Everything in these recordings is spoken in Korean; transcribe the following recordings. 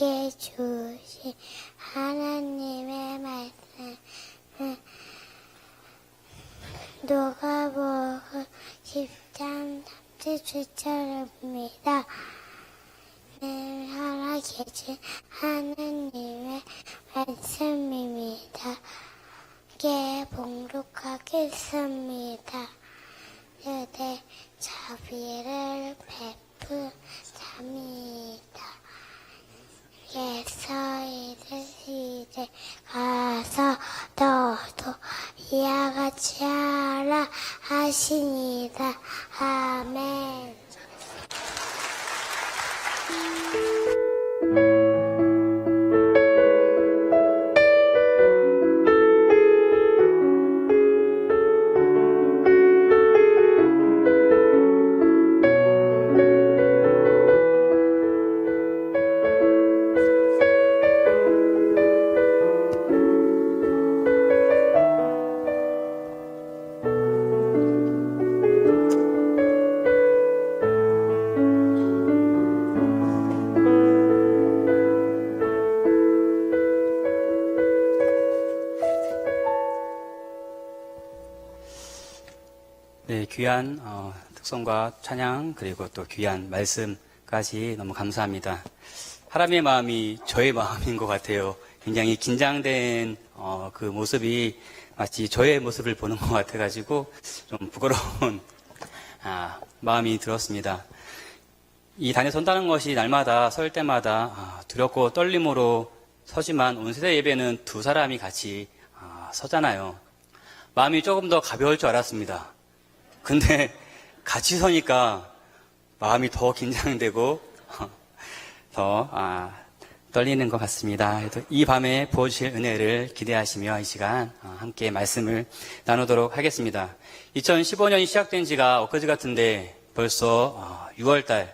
우리에게 주신 하나님의 말씀은 누가복음 10장 37절입니다. 늘 살아계신 하나님의 말씀입니다. 함께 봉독하겠습니다. 그대 자비를 베푸십니다. 예서 이르시되 가서 너도 이와 같이 하라 하시니라. 아멘. 네, 귀한 특성과 찬양 그리고 또 귀한 말씀까지 너무 감사합니다. 하나님의 마음이 저의 마음인 것 같아요. 굉장히 긴장된 그 모습이 마치 저의 모습을 보는 것 같아가지고 좀 부끄러운 마음이 들었습니다. 이 단에 선다는 것이 날마다 설 때마다 두렵고 떨림으로 서지만 온 세대 예배는 두 사람이 같이 서잖아요. 마음이 조금 더 가벼울 줄 알았습니다. 근데 같이 서니까 마음이 더 긴장되고 더 떨리는 것 같습니다. 이 밤에 부어주실 은혜를 기대하시며 이 시간 함께 말씀을 나누도록 하겠습니다. 2015년이 시작된 지가 엊그제 같은데 벌써 6월달,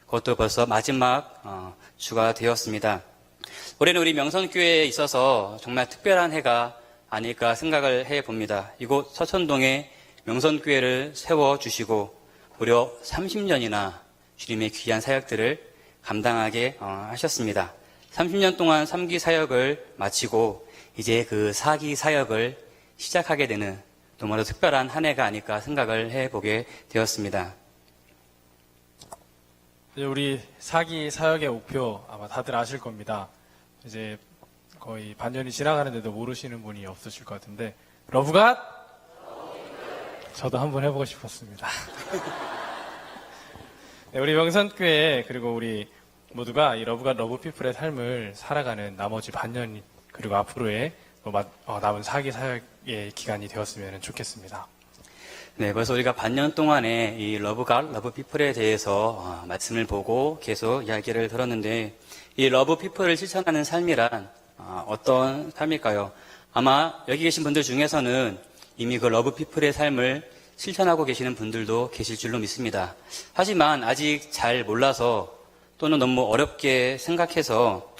그것도 벌써 마지막 주가 되었습니다. 올해는 우리 명선교회에 있어서 정말 특별한 해가 아닐까 생각을 해봅니다. 이곳 서천동에 명선교회를 세워주시고 무려 30년이나 주님의 귀한 사역들을 감당하게 하셨습니다. 30년 동안 3기 사역을 마치고 이제 그 4기 사역을 시작하게 되는 너무나도 특별한 한 해가 아닐까 생각을 해보게 되었습니다. 이제 우리 4기 사역의 목표 아마 다들 아실 겁니다. 이제 거의 반년이 지나가는데도 모르시는 분이 없으실 것 같은데 러브갓? 저도 한번 해보고 싶었습니다. 네, 우리 명선교회 그리고 우리 모두가 이 러브갓 러브피플의 삶을 살아가는 나머지 반년 그리고 앞으로의 남은 4기 사역의 기간이 되었으면 좋겠습니다. 네, 벌써 우리가 반년 동안에 이 러브갓 러브피플에 대해서 말씀을 보고 계속 이야기를 들었는데 이 러브피플을 실천하는 삶이란 어떤 삶일까요? 아마 여기 계신 분들 중에서는 이미 그 러브피플의 삶을 실천하고 계시는 분들도 계실 줄로 믿습니다. 하지만 아직 잘 몰라서 또는 너무 어렵게 생각해서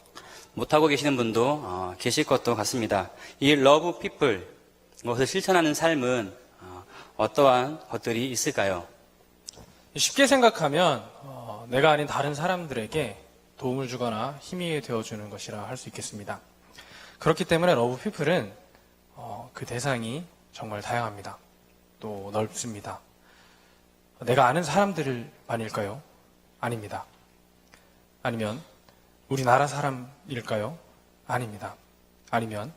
못하고 계시는 분도 계실 것도 같습니다. 이 러브피플, 이것을 실천하는 삶은 어떠한 것들이 있을까요? 쉽게 생각하면 내가 아닌 다른 사람들에게 도움을 주거나 힘이 되어주는 것이라 할 수 있겠습니다. 그렇기 때문에 러브피플은 그 대상이 정말 다양합니다. 또 넓습니다. 내가 아는 사람들만일까요? 아닙니다. 아니면 우리나라 사람일까요? 아닙니다. 아니면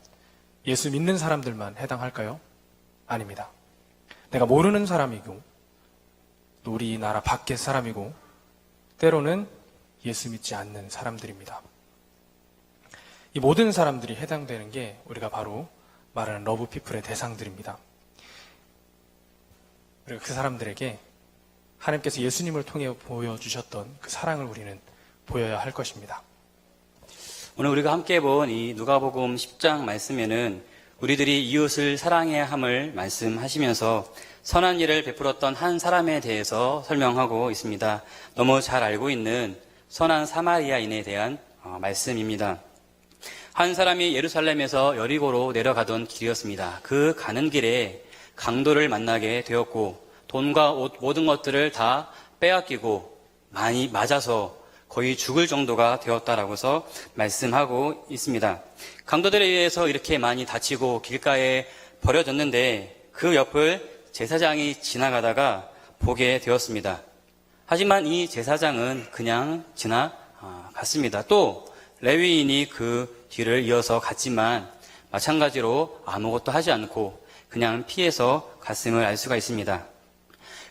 예수 믿는 사람들만 해당할까요? 아닙니다. 내가 모르는 사람이고 또 우리나라 밖의 사람이고 때로는 예수 믿지 않는 사람들입니다. 이 모든 사람들이 해당되는 게 우리가 바로 말하는 러브피플의 대상들입니다. 그리고 그 사람들에게 하나님께서 예수님을 통해 보여주셨던 그 사랑을 우리는 보여야 할 것입니다. 오늘 우리가 함께 본 이 누가복음 10장 말씀에는 우리들이 이웃을 사랑해야 함을 말씀하시면서 선한 일을 베풀었던 한 사람에 대해서 설명하고 있습니다. 너무 잘 알고 있는 선한 사마리아인에 대한 말씀입니다. 한 사람이 예루살렘에서 여리고로 내려가던 길이었습니다. 그 가는 길에 강도를 만나게 되었고 돈과 옷 모든 것들을 다 빼앗기고 많이 맞아서 거의 죽을 정도가 되었다라고서 말씀하고 있습니다. 강도들에 의해서 이렇게 많이 다치고 길가에 버려졌는데 그 옆을 제사장이 지나가다가 보게 되었습니다. 하지만 이 제사장은 그냥 지나갔습니다. 또 레위인이 그 뒤를 이어서 갔지만 마찬가지로 아무것도 하지 않고 그냥 피해서 갔음을 알 수가 있습니다.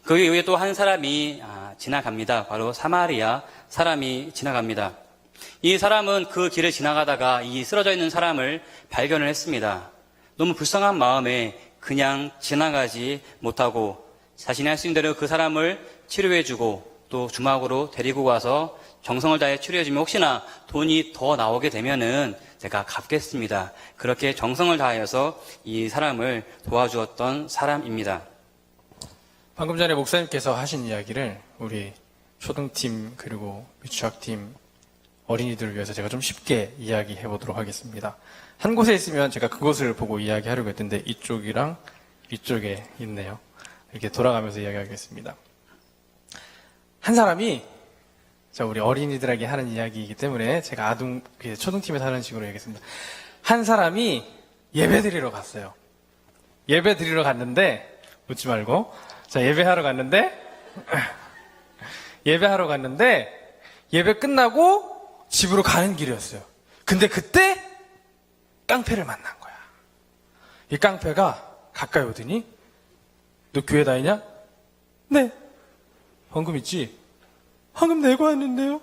그 이후에 또 한 사람이 지나갑니다. 바로 사마리아 사람이 지나갑니다. 이 사람은 그 길을 지나가다가 이 쓰러져 있는 사람을 발견을 했습니다. 너무 불쌍한 마음에 그냥 지나가지 못하고 자신이 할 수 있는 대로 그 사람을 치료해주고 또 주막으로 데리고 가서 정성을 다해 치료해주면 혹시나 돈이 더 나오게 되면은 제가 갚겠습니다. 그렇게 정성을 다하여서 이 사람을 도와주었던 사람입니다. 방금 전에 목사님께서 하신 이야기를 우리 초등팀 그리고 유치학팀 어린이들을 위해서 제가 좀 쉽게 이야기해 보도록 하겠습니다. 한 곳에 있으면 제가 그곳을 보고 이야기하려고 했는데 이쪽이랑 이쪽에 있네요. 이렇게 돌아가면서 이야기하겠습니다. 한 사람이 우리 어린이들에게 하는 이야기이기 때문에 제가 초등팀에서 하는 식으로 얘기했습니다. 한 사람이 예배 드리러 갔어요. 예배 드리러 갔는데 웃지 말고 예배하러 갔는데 예배 끝나고 집으로 가는 길이었어요. 근데 그때 깡패를 만난 거야. 이 깡패가 가까이 오더니 너 교회 다니냐? 네. 헌금 있지? 헌금 내고 왔는데요.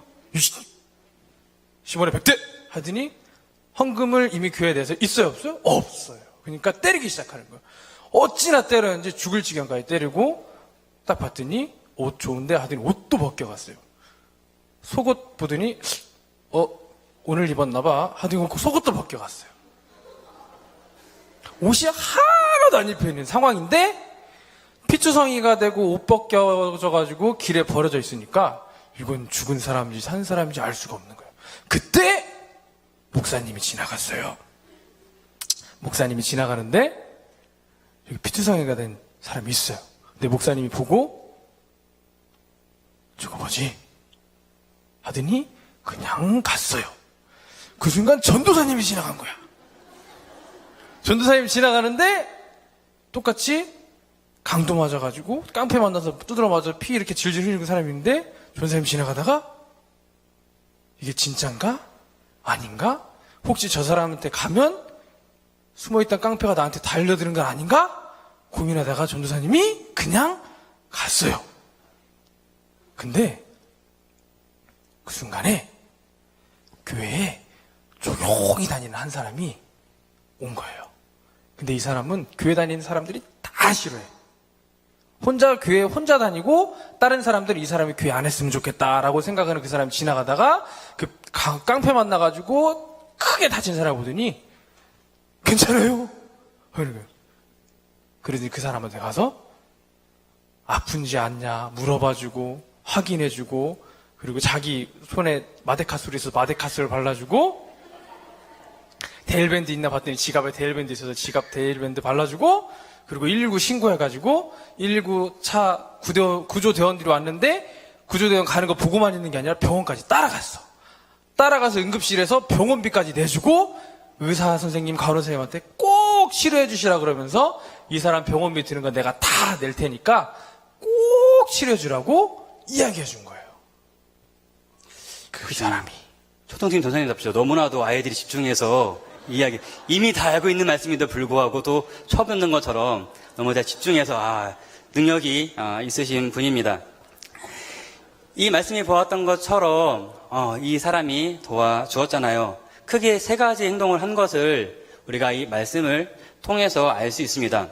10원에 100대! 하더니 헌금을 이미 교회에 대해서 있어요 없어요? 없어요. 그러니까 때리기 시작하는 거예요. 어찌나 때렸는지 죽을 지경까지 때리고 딱 봤더니 옷 좋은데 하더니 옷도 벗겨갔어요. 속옷 보더니 오늘 입었나 봐 하더니 속옷도 벗겨갔어요. 옷이 하나도 안 입혀있는 상황인데 피투성이가 되고 옷 벗겨져가지고 길에 버려져 있으니까 이건 죽은 사람인지 산 사람인지 알 수가 없는 거예요. 그때 목사님이 지나갔어요. 목사님이 지나가는데 여기 피투성이가 된 사람이 있어요. 근데 목사님이 보고 저거 뭐지? 하더니 그냥 갔어요. 그 순간 전도사님이 지나간 거야. 전도사님이 지나가는데 똑같이 강도 맞아가지고 깡패 만나서 두드러 맞아 피 이렇게 질질 흘리는 사람이 있는데 전도사님이 지나가다가 이게 진짠가? 아닌가? 혹시 저 사람한테 가면 숨어있던 깡패가 나한테 달려드는 건 아닌가? 고민하다가 전도사님이 그냥 갔어요. 근데 그 순간에 교회에 조용히 다니는 한 사람이 온 거예요. 근데 이 사람은 교회 다니는 사람들이 다 싫어해. 교회에 혼자 다니고 다른 사람들은 이 사람이 교회 안 했으면 좋겠다라고 생각하는 그 사람이 지나가다가 그 깡패 만나가지고 크게 다친 사람 보더니 괜찮아요? 그러는 거예요. 그러더니 그 사람한테 가서 아픈지 않냐 물어봐주고 확인해주고 그리고 자기 손에 마데카솔이 있어서 마데카솔을 발라주고 데일밴드 있나 봤더니 지갑에 데일밴드 있어서 지갑 데일밴드 발라주고 그리고 119 신고해가지고 119 차 구조대원들이 왔는데 구조대원 가는 거 보고만 있는 게 아니라 병원까지 따라갔어. 따라가서 응급실에서 병원비까지 내주고 의사 선생님, 간호사 선생님한테 꼭 치료해 주시라 그러면서 이 사람 병원비 드는 건 내가 다 낼 테니까 꼭 치료해 주라고 이야기해 준 거예요. 그 사람이. 초등팀 전사님답죠. 너무나도 아이들이 집중해서 이야기, 이미 다 알고 있는 말씀인데 불구하고 또 처음 듣는 것처럼 너무 다 집중해서 능력이 있으신 분입니다. 이 말씀이 보았던 것처럼 이 사람이 도와주었잖아요. 크게 세 가지 행동을 한 것을 우리가 이 말씀을 통해서 알 수 있습니다.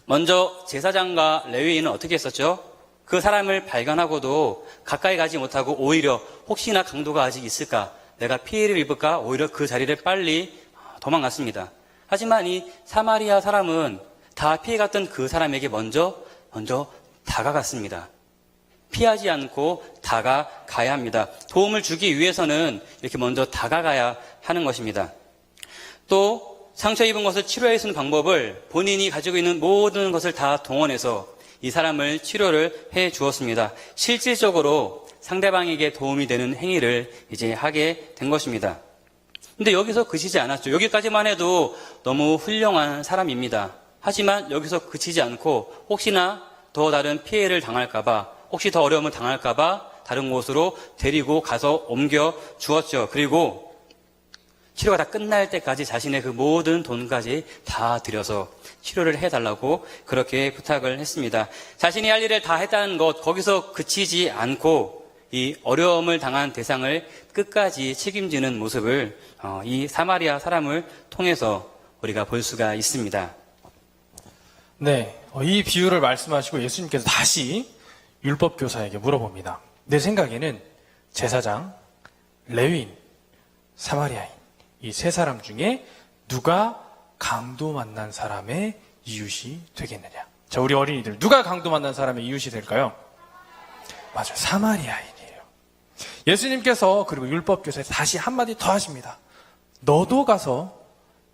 먼저 제사장과 레위인은 어떻게 했었죠? 그 사람을 발견하고도 가까이 가지 못하고 오히려 혹시나 강도가 아직 있을까, 내가 피해를 입을까 오히려 그 자리를 빨리 도망갔습니다. 하지만 이 사마리아 사람은 다 피해갔던 그 사람에게 먼저 다가갔습니다. 피하지 않고 다가가야 합니다. 도움을 주기 위해서는 이렇게 먼저 다가가야 하는 것입니다. 또 상처 입은 것을 치료할 수 있는 방법을 본인이 가지고 있는 모든 것을 다 동원해서 이 사람을 치료를 해 주었습니다. 실질적으로 상대방에게 도움이 되는 행위를 이제 하게 된 것입니다. 근데 여기서 그치지 않았죠. 여기까지만 해도 너무 훌륭한 사람입니다. 하지만 여기서 그치지 않고 혹시나 더 다른 피해를 당할까봐, 혹시 더 어려움을 당할까봐 다른 곳으로 데리고 가서 옮겨 주었죠. 그리고 치료가 다 끝날 때까지 자신의 그 모든 돈까지 다 들여서 치료를 해달라고 그렇게 부탁을 했습니다. 자신이 할 일을 다 했다는 것, 거기서 그치지 않고 이 어려움을 당한 대상을 끝까지 책임지는 모습을 이 사마리아 사람을 통해서 우리가 볼 수가 있습니다. 네, 이 비유를 말씀하시고 예수님께서 다시 율법교사에게 물어봅니다. 내 생각에는 제사장, 레위인, 사마리아인 이 세 사람 중에 누가 강도 만난 사람의 이웃이 되겠느냐? 자, 우리 어린이들 누가 강도 만난 사람의 이웃이 될까요? 맞아요, 사마리아인이에요. 예수님께서 그리고 율법교사에서 다시 한마디 더 하십니다. 너도 가서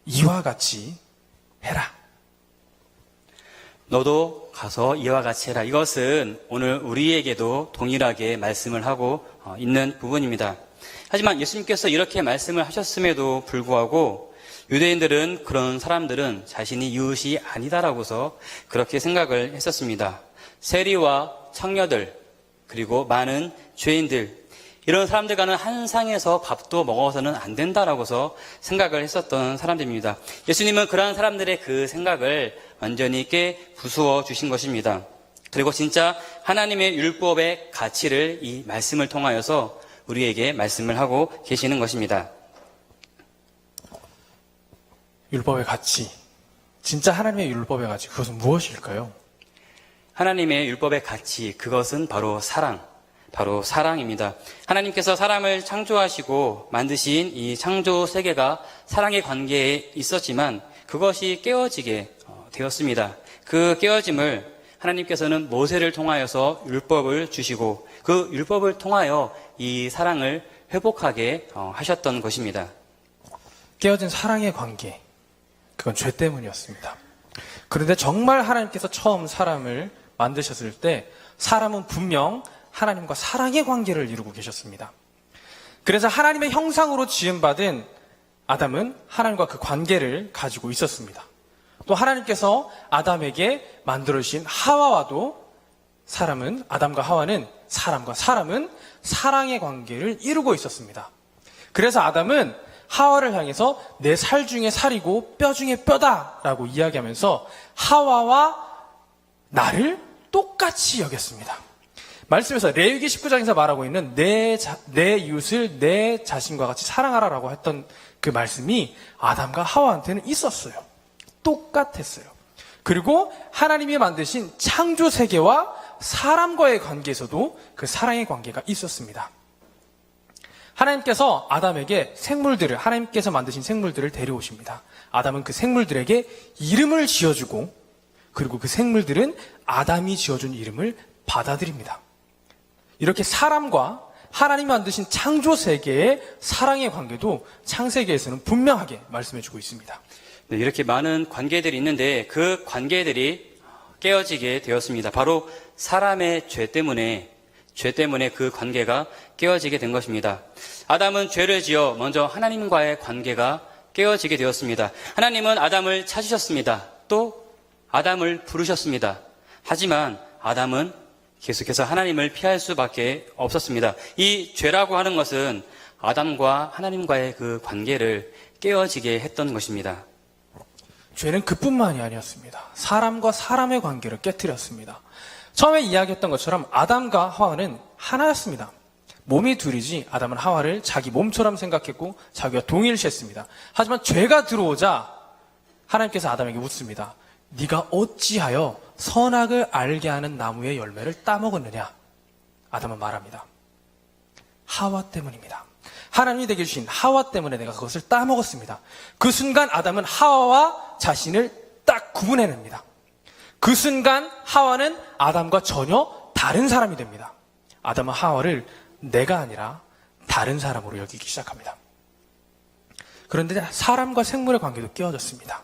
이와 같이 해라. 너도 가서 이와 같이 해라. 이것은 오늘 우리에게도 동일하게 말씀을 하고 있는 부분입니다. 하지만 예수님께서 이렇게 말씀을 하셨음에도 불구하고 유대인들은 그런 사람들은 자신이 이웃이 아니다라고서 그렇게 생각을 했었습니다. 세리와 창녀들 그리고 많은 죄인들 이런 사람들과는 한 상에서 밥도 먹어서는 안 된다라고서 생각을 했었던 사람들입니다. 예수님은 그러한 사람들의 그 생각을 완전히 부수어 주신 것입니다. 그리고 진짜 하나님의 율법의 가치를 이 말씀을 통하여서 우리에게 말씀을 하고 계시는 것입니다. 율법의 가치, 진짜 하나님의 율법의 가치, 그것은 무엇일까요? 하나님의 율법의 가치, 그것은 바로 사랑입니다. 하나님께서 사람을 창조하시고 만드신 이 창조 세계가 사랑의 관계에 있었지만 그것이 깨어지게 되었습니다. 그 깨어짐을 하나님께서는 모세를 통하여서 율법을 주시고 그 율법을 통하여 이 사랑을 회복하게 하셨던 것입니다. 깨어진 사랑의 관계, 그건 죄 때문이었습니다. 그런데 정말 하나님께서 처음 사람을 만드셨을 때 사람은 분명 하나님과 사랑의 관계를 이루고 계셨습니다. 그래서 하나님의 형상으로 지음받은 아담은 하나님과 그 관계를 가지고 있었습니다. 또 하나님께서 아담에게 만들어주신 하와와도 아담과 하와는 사람과 사람은 사랑의 관계를 이루고 있었습니다. 그래서 아담은 하와를 향해서 내 살 중에 살이고 뼈 중에 뼈다라고 이야기하면서 하와와 나를 똑같이 여겼습니다. 말씀에서 레위기 19장에서 말하고 있는 내 이웃을 내 자신과 같이 사랑하라라고 했던 그 말씀이 아담과 하와한테는 있었어요. 똑같았어요. 그리고 하나님이 만드신 창조 세계와 사람과의 관계에서도 그 사랑의 관계가 있었습니다. 하나님께서 아담에게 하나님께서 만드신 생물들을 데려오십니다. 아담은 그 생물들에게 이름을 지어주고 그리고 그 생물들은 아담이 지어준 이름을 받아들입니다. 이렇게 사람과 하나님이 만드신 창조 세계의 사랑의 관계도 창세기에서는 분명하게 말씀해주고 있습니다. 네, 이렇게 많은 관계들이 있는데 그 관계들이 깨어지게 되었습니다. 바로 사람의 죄 때문에 그 관계가 깨어지게 된 것입니다. 아담은 죄를 지어 먼저 하나님과의 관계가 깨어지게 되었습니다. 하나님은 아담을 찾으셨습니다. 또 아담을 부르셨습니다. 하지만 아담은 계속해서 하나님을 피할 수밖에 없었습니다. 이 죄라고 하는 것은 아담과 하나님과의 그 관계를 깨어지게 했던 것입니다. 죄는 그뿐만이 아니었습니다. 사람과 사람의 관계를 깨뜨렸습니다. 처음에 이야기했던 것처럼 아담과 하와는 하나였습니다. 몸이 둘이지 아담은 하와를 자기 몸처럼 생각했고 자기와 동일시했습니다. 하지만 죄가 들어오자 하나님께서 아담에게 묻습니다. 네가 어찌하여 선악을 알게 하는 나무의 열매를 따먹었느냐? 아담은 말합니다. 하와 때문입니다. 하나님이 되게 주신 하와 때문에 내가 그것을 따먹었습니다. 그 순간 아담은 하와와 자신을 딱 구분해냅니다. 그 순간 하와는 아담과 전혀 다른 사람이 됩니다. 아담은 하와를 내가 아니라 다른 사람으로 여기기 시작합니다. 그런데 사람과 생물의 관계도 깨어졌습니다.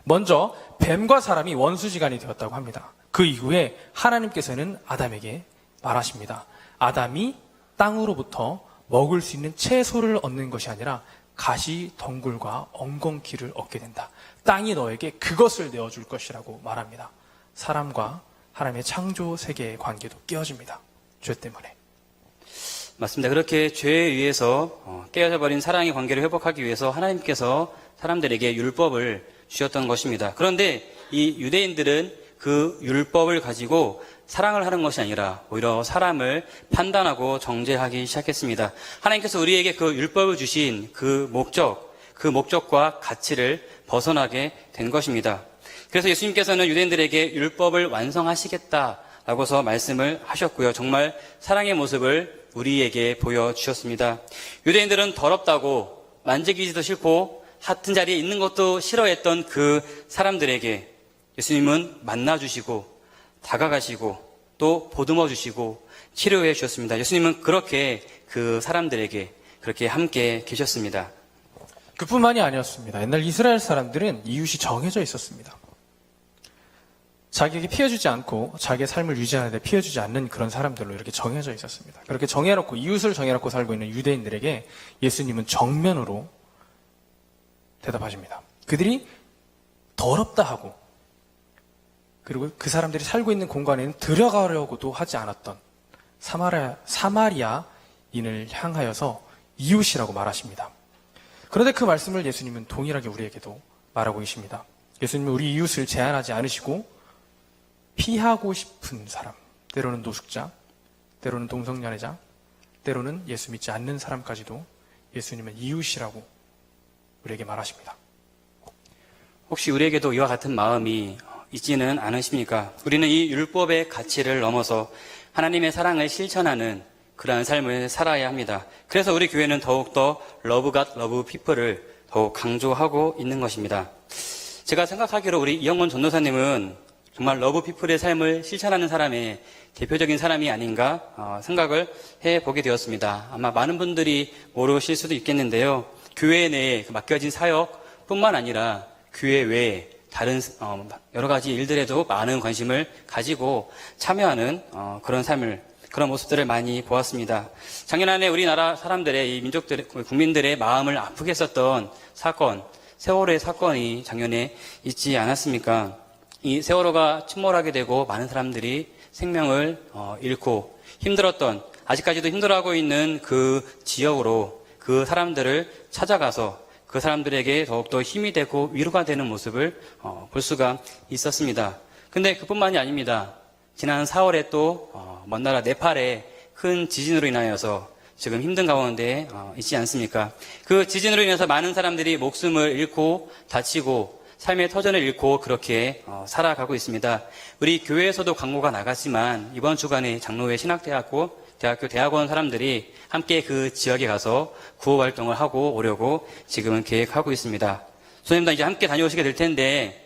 먼저 뱀과 사람이 원수지간이 되었다고 합니다. 그 이후에 하나님께서는 아담에게 말하십니다. 아담이 땅으로부터 먹을 수 있는 채소를 얻는 것이 아니라 가시, 덩굴과 엉겅퀴를 얻게 된다. 땅이 너에게 그것을 내어줄 것이라고 말합니다. 사람과 하나님의 창조 세계의 관계도 깨어집니다. 죄 때문에. 맞습니다. 그렇게 죄에 의해서 깨어져 버린 사랑의 관계를 회복하기 위해서 하나님께서 사람들에게 율법을 주셨던 것입니다. 그런데 이 유대인들은 그 율법을 가지고 사랑을 하는 것이 아니라 오히려 사람을 판단하고 정죄하기 시작했습니다. 하나님께서 우리에게 그 율법을 주신 그 목적과 가치를 벗어나게 된 것입니다. 그래서 예수님께서는 유대인들에게 율법을 완성하시겠다라고서 말씀을 하셨고요. 정말 사랑의 모습을 우리에게 보여주셨습니다. 유대인들은 더럽다고 만지기도 싫고 같은 자리에 있는 것도 싫어했던 그 사람들에게 예수님은 만나주시고 다가가시고 또 보듬어 주시고 치료해 주셨습니다. 예수님은 그렇게 그 사람들에게 그렇게 함께 계셨습니다. 그뿐만이 아니었습니다. 옛날 이스라엘 사람들은 이웃이 정해져 있었습니다. 자기에게 피해주지 않고 자기의 삶을 유지하는 데 피해주지 않는 그런 사람들로 이렇게 정해져 있었습니다. 그렇게 정해놓고 이웃을 정해놓고 살고 있는 유대인들에게 예수님은 정면으로 대답하십니다. 그들이 더럽다 하고 그리고 그 사람들이 살고 있는 공간에는 들어가려고도 하지 않았던 사마리아인을 향하여서 이웃이라고 말하십니다. 그런데 그 말씀을 예수님은 동일하게 우리에게도 말하고 계십니다. 예수님은 우리 이웃을 제한하지 않으시고 피하고 싶은 사람, 때로는 노숙자, 때로는 동성연애자, 때로는 예수 믿지 않는 사람까지도 예수님은 이웃이라고 우리에게 말하십니다. 혹시 우리에게도 이와 같은 마음이 있지는 않으십니까? 우리는 이 율법의 가치를 넘어서 하나님의 사랑을 실천하는 그러한 삶을 살아야 합니다. 그래서 우리 교회는 더욱더 Love God, Love People을 더욱 강조하고 있는 것입니다. 제가 생각하기로 우리 이영건 전도사님은 정말 러브 피플의 삶을 실천하는 사람의 대표적인 사람이 아닌가 생각을 해보게 되었습니다. 아마 많은 분들이 모르실 수도 있겠는데요. 교회 내에 맡겨진 사역뿐만 아니라 교회 외에 다른 여러 가지 일들에도 많은 관심을 가지고 참여하는 그런 삶을, 그런 모습들을 많이 보았습니다. 작년 한 해 우리나라 사람들의, 이 민족들의, 국민들의 마음을 아프게 했었던 사건, 세월호의 사건이 작년에 있지 않았습니까? 이 세월호가 침몰하게 되고 많은 사람들이 생명을 잃고 힘들었던, 아직까지도 힘들어하고 있는 그 지역으로 그 사람들을 찾아가서 그 사람들에게 더욱더 힘이 되고 위로가 되는 모습을 볼 수가 있었습니다. 근데 그뿐만이 아닙니다. 지난 4월에 또 먼 나라 네팔에 큰 지진으로 인하여서 지금 힘든 가운데 있지 않습니까? 그 지진으로 인해서 많은 사람들이 목숨을 잃고 다치고 삶의 터전을 잃고 그렇게 살아가고 있습니다. 우리 교회에서도 광고가 나갔지만 이번 주간에 장로회 신학대학교 대학원 사람들이 함께 그 지역에 가서 구호 활동을 하고 오려고 지금은 계획하고 있습니다. 선생님도 이제 함께 다녀오시게 될 텐데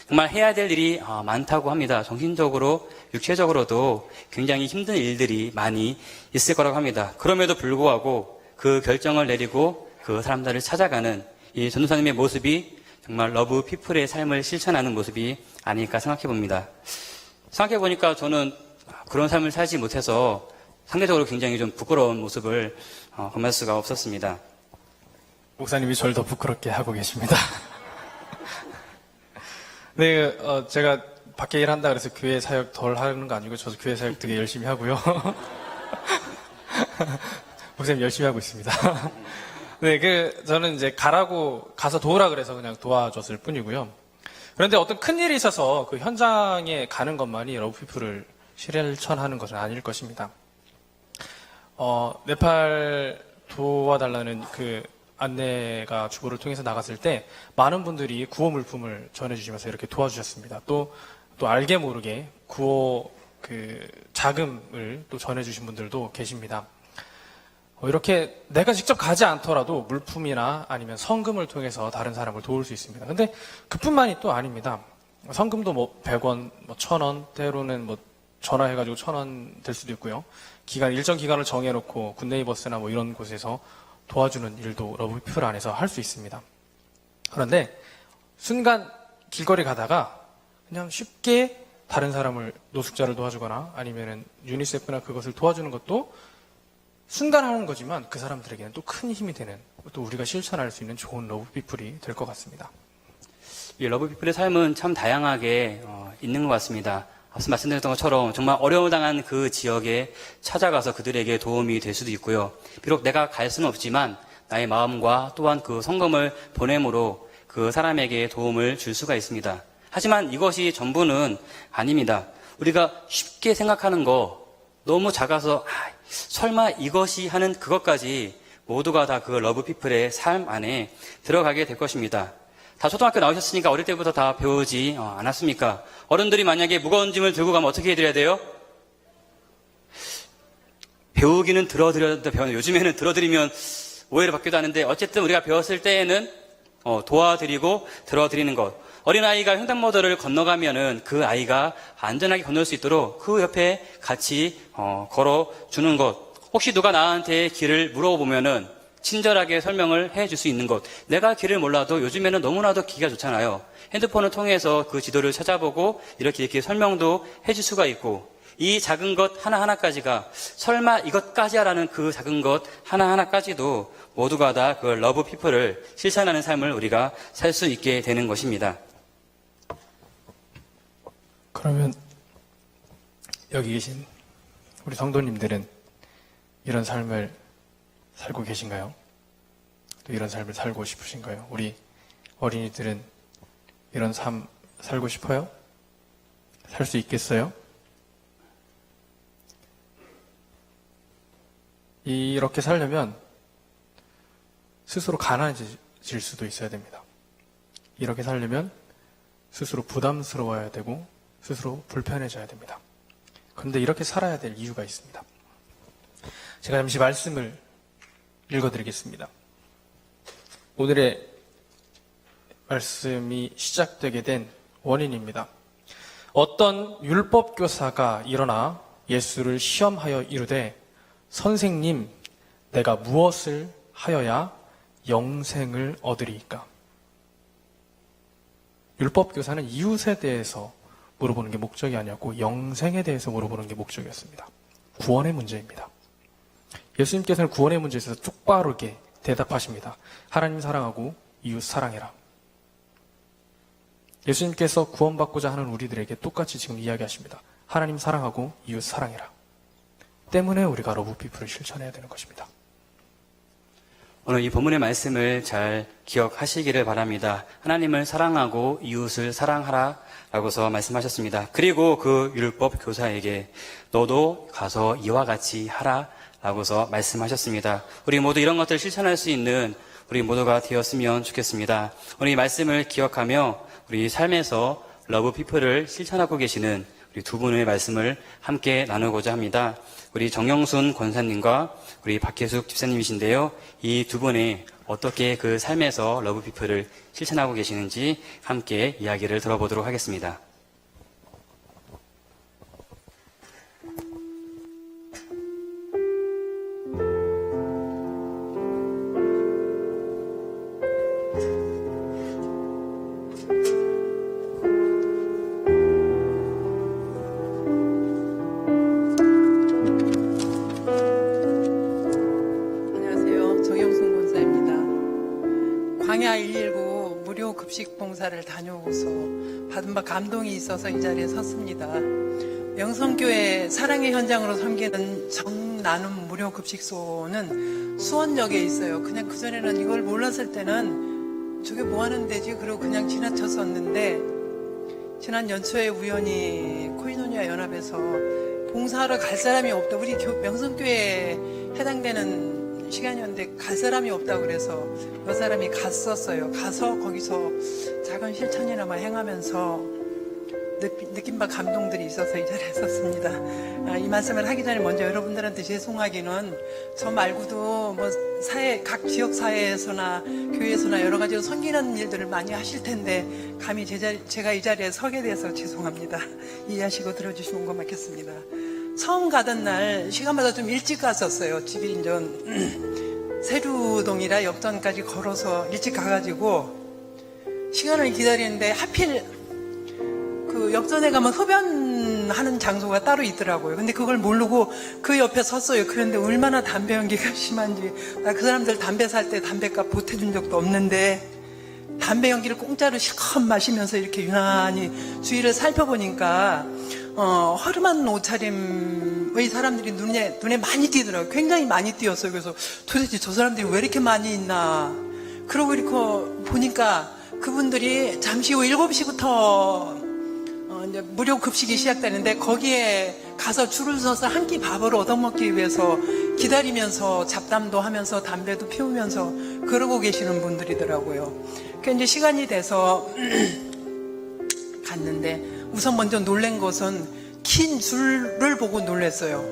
정말 해야 될 일이 많다고 합니다. 정신적으로, 육체적으로도 굉장히 힘든 일들이 많이 있을 거라고 합니다. 그럼에도 불구하고 그 결정을 내리고 그 사람들을 찾아가는 이 전도사님의 모습이 정말 러브 피플의 삶을 실천하는 모습이 아닐까 생각해 봅니다. 생각해 보니까 저는 그런 삶을 살지 못해서 상대적으로 굉장히 좀 부끄러운 모습을 범할 수가 없었습니다. 목사님이 저를 더 부끄럽게 하고 계십니다. 네, 제가 밖에 일한다 그래서 교회 사역 덜 하는 거 아니고 저도 교회 사역 되게 열심히 하고요. 목사님 열심히 하고 있습니다. 네, 저는 이제 가서 도우라 그래서 그냥 도와줬을 뿐이고요. 그런데 어떤 큰 일이 있어서 그 현장에 가는 것만이 러브피플을 실천하는 것은 아닐 것입니다. 네팔 도와달라는 그 안내가 주보를 통해서 나갔을 때 많은 분들이 구호 물품을 전해주시면서 이렇게 도와주셨습니다. 또 알게 모르게 구호 자금을 또 전해주신 분들도 계십니다. 이렇게 내가 직접 가지 않더라도 물품이나 아니면 성금을 통해서 다른 사람을 도울 수 있습니다. 근데 그뿐만이 또 아닙니다. 성금도 100원, 1000원, 때로는 전화해가지고 1000원 될 수도 있고요. 일정 기간을 정해놓고 굿네이버스나 이런 곳에서 도와주는 일도 러브피플 안에서 할 수 있습니다. 그런데 순간 길거리 가다가 그냥 쉽게 다른 사람을 노숙자를 도와주거나 아니면은 유니세프나 그것을 도와주는 것도 순간하는 거지만 그 사람들에게는 또 큰 힘이 되는, 또 우리가 실천할 수 있는 좋은 러브피플이 될 것 같습니다. 이 러브피플의 삶은 참 다양하게 있는 것 같습니다. 앞서 말씀드렸던 것처럼 정말 어려움을 당한 그 지역에 찾아가서 그들에게 도움이 될 수도 있고요. 비록 내가 갈 수는 없지만 나의 마음과 또한 그 성금을 보냄으로 그 사람에게 도움을 줄 수가 있습니다. 하지만 이것이 전부는 아닙니다. 우리가 쉽게 생각하는 거, 너무 작아서 설마 이것이 하는 그것까지 모두가 다 그 러브피플의 삶 안에 들어가게 될 것입니다. 다 초등학교 나오셨으니까 어릴 때부터 다 배우지 않았습니까? 어른들이 만약에 무거운 짐을 들고 가면 어떻게 해드려야 돼요? 배우기는 들어드려도 배우는, 요즘에는 들어드리면 오해를 받기도 하는데 어쨌든 우리가 배웠을 때에는 도와드리고 들어드리는 것. 어린아이가 횡단보도를 건너가면은 그 아이가 안전하게 건널 수 있도록 그 옆에 같이 걸어주는 것. 혹시 누가 나한테 길을 물어보면은 친절하게 설명을 해줄 수 있는 것. 내가 길을 몰라도 요즘에는 너무나도 기가 좋잖아요. 핸드폰을 통해서 그 지도를 찾아보고 이렇게 설명도 해줄 수가 있고, 이 작은 것 하나하나까지가 설마 이것까지 하라는 그 작은 것 하나하나까지도 모두가 다 그 러브 피플을 실천하는 삶을 우리가 살 수 있게 되는 것입니다. 그러면 여기 계신 우리 성도님들은 이런 삶을 살고 계신가요? 또 이런 삶을 살고 싶으신가요? 우리 어린이들은 이런 삶 살고 싶어요? 살 수 있겠어요? 이렇게 살려면 스스로 가난해질 수도 있어야 됩니다. 이렇게 살려면 스스로 부담스러워야 되고 스스로 불편해져야 됩니다. 그런데 이렇게 살아야 될 이유가 있습니다. 제가 잠시 말씀을 읽어드리겠습니다. 오늘의 말씀이 시작되게 된 원인입니다. 어떤 율법교사가 일어나 예수를 시험하여 이르되, 선생님, 내가 무엇을 하여야 영생을 얻으리이까? 율법교사는 이웃에 대해서 물어보는 게 목적이 아니었고 영생에 대해서 물어보는 게 목적이었습니다. 구원의 문제입니다. 예수님께서는 구원의 문제에 있어서 똑바르게 대답하십니다. 하나님 사랑하고 이웃 사랑해라. 예수님께서 구원받고자 하는 우리들에게 똑같이 지금 이야기하십니다. 하나님 사랑하고 이웃 사랑해라. 때문에 우리가 러브피플을 실천해야 되는 것입니다. 오늘 이 본문의 말씀을 잘 기억하시기를 바랍니다. 하나님을 사랑하고 이웃을 사랑하라 라고서 말씀하셨습니다. 그리고 그 율법 교사에게 너도 가서 이와 같이 하라 라고서 말씀하셨습니다. 우리 모두 이런 것들을 실천할 수 있는 우리 모두가 되었으면 좋겠습니다. 오늘 이 말씀을 기억하며 우리 삶에서 러브피플을 실천하고 계시는 우리 두 분의 말씀을 함께 나누고자 합니다. 우리 정영순 권사님과 우리 박혜숙 집사님이신데요. 이 두 분이 어떻게 그 삶에서 러브피플을 실천하고 계시는지 함께 이야기를 들어보도록 하겠습니다. 광야 119 무료 급식 봉사를 다녀오고서 받은 바 감동이 있어서 이 자리에 섰습니다. 명성교회 사랑의 현장으로 섬기는 정나눔 무료 급식소는 수원역에 있어요. 그냥 그전에는 이걸 몰랐을 때는 저게 뭐 하는 데지? 그러고 그냥 지나쳤었는데, 지난 연초에 우연히 코이노니아 연합에서 봉사하러 갈 사람이 없다. 우리 명성교회에 해당되는 시간이었는데 갈 사람이 없다고 그래서 그 사람이 갔었어요. 가서 거기서 작은 실천이나마 행하면서 느낀 바 감동들이 있어서 이 자리에 섰습니다. 이 말씀을 하기 전에 먼저 여러분들한테 죄송하기는, 저 말고도 뭐 각 지역 사회에서나 교회에서나 여러 가지로 섬기는 일들을 많이 하실 텐데 감히 제가 이 자리에 서게 돼서 죄송합니다. 이해하시고 들어주시면 고맙겠습니다. 처음 가던 날 시간마다 좀 일찍 갔었어요. 집이 인전 세류동이라 역전까지 걸어서 일찍 가가지고 시간을 기다리는데 하필 그 그 역전에 가면 흡연하는 장소가 따로 있더라고요. 근데 그걸 모르고 그 옆에 섰어요. 그런데 얼마나 담배 연기가 심한지. 나 그 사람들 담배 살 때 담배값 보태준 적도 없는데 담배 연기를 공짜로 실컷 마시면서 이렇게 유난히 주위를 살펴보니까 허름한 옷차림의 사람들이 눈에 많이 띄더라고요. 굉장히 많이 띄었어요. 그래서 도대체 저 사람들이 왜 이렇게 많이 있나. 그러고 이렇게 보니까 그분들이 잠시 후 7시부터 이제 무료 급식이 시작되는데 거기에 가서 줄을 서서 한 끼 밥을 얻어먹기 위해서 기다리면서 잡담도 하면서 담배도 피우면서 그러고 계시는 분들이더라고요. 그 이제 시간이 돼서 갔는데 우선 먼저 놀란 것은 긴 줄을 보고 놀랐어요.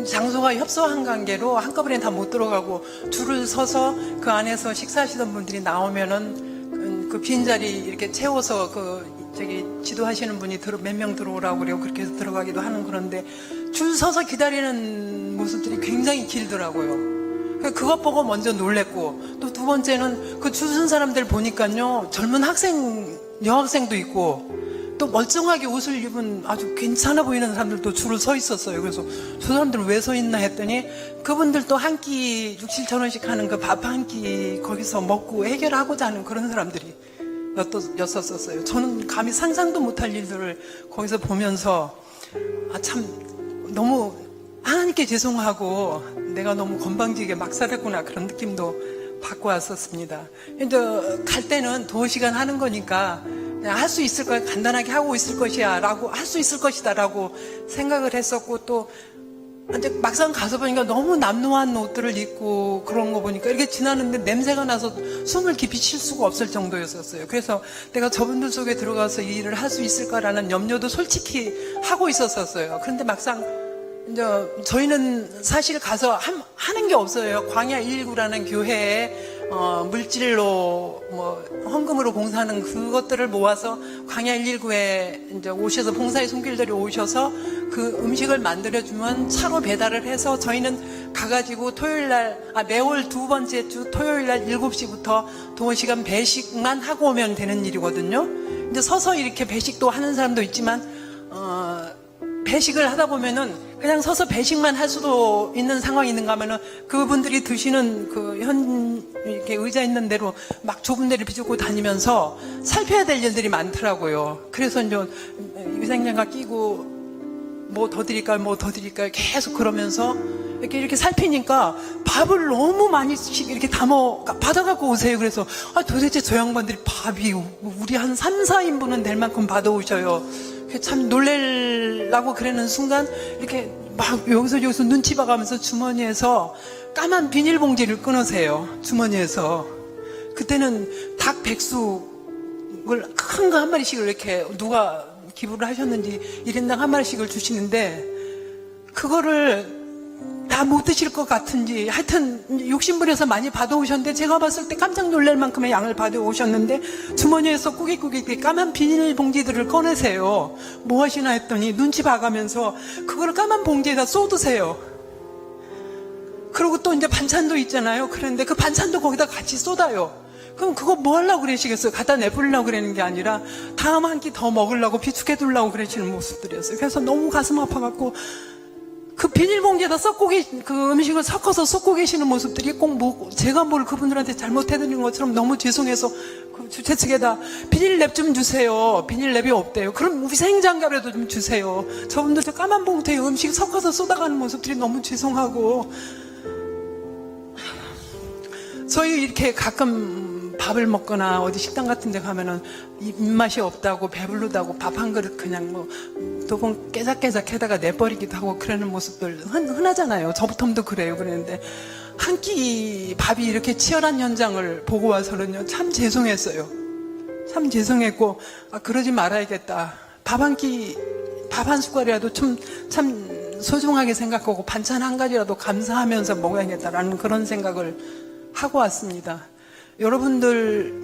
장소가 협소한 관계로 한꺼번에 다 못 들어가고 줄을 서서 그 안에서 식사하시던 분들이 나오면은 그 빈자리 이렇게 채워서 저기 지도하시는 분이 몇 명 들어오라고 그래요. 그렇게 해서 들어가기도 하는. 그런데 줄 서서 기다리는 모습들이 굉장히 길더라고요. 그것 보고 먼저 놀랬고, 또 두 번째는 그 줄 선 사람들 보니까요, 젊은 여학생도 있고, 또 멀쩡하게 옷을 입은 아주 괜찮아 보이는 사람들도 줄을 서 있었어요. 그래서 저 사람들 왜 서 있나 했더니 그분들도 한 끼 6-7천 원씩 하는 그 밥 한 끼 거기서 먹고 해결하고자 하는 그런 사람들이 였었어요. 저는 감히 상상도 못할 일들을 거기서 보면서 참 너무 하나님께 죄송하고 내가 너무 건방지게 막 살았구나 그런 느낌도 받고 왔었습니다. 근데 갈 때는 2시간 하는 거니까 할 수 있을 거야, 간단하게 하고 있을 것이야 라고, 할 수 있을 것이다 라고 생각을 했었고, 또 이제 막상 가서 보니까 너무 남루한 옷들을 입고 그런 거 보니까 이렇게 지나는데 냄새가 나서 숨을 깊이 쉴 수가 없을 정도였었어요. 그래서 내가 저분들 속에 들어가서 이 일을 할 수 있을까라는 염려도 솔직히 하고 있었어요. 그런데 막상 이제 저희는 사실 가서 하는 게 없어요. 광야 119라는 교회에 물질로 헌금으로 봉사하는 그것들을 모아서 광야 119에 이제 오셔서 봉사의 손길들이 오셔서 그 음식을 만들어주면 차로 배달을 해서 저희는 가가지고 매월 2번째 주 토요일날 7시부터 2시간 배식만 하고 오면 되는 일이거든요. 이제 서서 이렇게 배식도 하는 사람도 있지만 배식을 하다 보면은 그냥 서서 배식만 할 수도 있는 상황이 있는가 하면은 그분들이 드시는 이렇게 의자 있는 대로 막 좁은 데를 비집고 다니면서 살펴야 될 일들이 많더라고요. 그래서 이제 위생장갑 끼고 뭐 더 드릴까요? 계속 그러면서 이렇게 살피니까 밥을 너무 많이씩 이렇게 받아갖고 오세요. 그래서 도대체 저 양반들이 밥이 우리 한 3-4인분은 될 만큼 받아오셔요. 참 놀래려고 그러는 순간 이렇게 막 여기서 눈치 봐가면서 주머니에서 까만 비닐봉지를 끊으세요. 주머니에서. 그때는 닭 백숙을 큰 거 한 마리씩을 이렇게 누가 기부를 하셨는지 1인당 한 마리씩을 주시는데 그거를 다 못 드실 것 같은지 하여튼 욕심부려서 많이 받아오셨는데 제가 봤을 때 깜짝 놀랄 만큼의 양을 받아오셨는데 주머니에서 꾸깃꾸깃 까만 비닐봉지들을 꺼내세요. 뭐 하시나 했더니 눈치 봐가면서 그걸 까만 봉지에다 쏟으세요. 그리고 또 이제 반찬도 있잖아요. 그런데 그 반찬도 거기다 같이 쏟아요. 그럼 그거 뭐 하려고 그러시겠어요? 갖다 내버리려고 그러는 게 아니라 다음 한 끼 더 먹으려고 비축해 두려고 그러시는 모습들이었어요. 그래서 너무 가슴 아파갖고 그 비닐봉지에다 그 음식을 섞어서 쏟고 계시는 모습들이 꼭 제가 뭘 그분들한테 잘못해드린 것처럼 너무 죄송해서 그 주최 측에다 비닐랩 좀 주세요. 비닐랩이 없대요. 그럼 위생장갑이라도 좀 주세요. 저분들 저 까만 봉투에 음식 섞어서 쏟아가는 모습들이 너무 죄송하고 저희 이렇게 가끔 밥을 먹거나 어디 식당 같은 데 가면은 입맛이 없다고 배부르다고 밥 한 그릇 그냥 도공 깨작깨작 해다가 내버리기도 하고 그러는 모습들 흔하잖아요. 저부터도 그래요. 그랬는데 한 끼 밥이 이렇게 치열한 현장을 보고 와서는요 참 죄송했어요. 참 죄송했고 그러지 말아야겠다. 밥 한 숟갈이라도 참 소중하게 생각하고 반찬 한 가지라도 감사하면서 먹어야겠다라는 그런 생각을 하고 왔습니다. 여러분들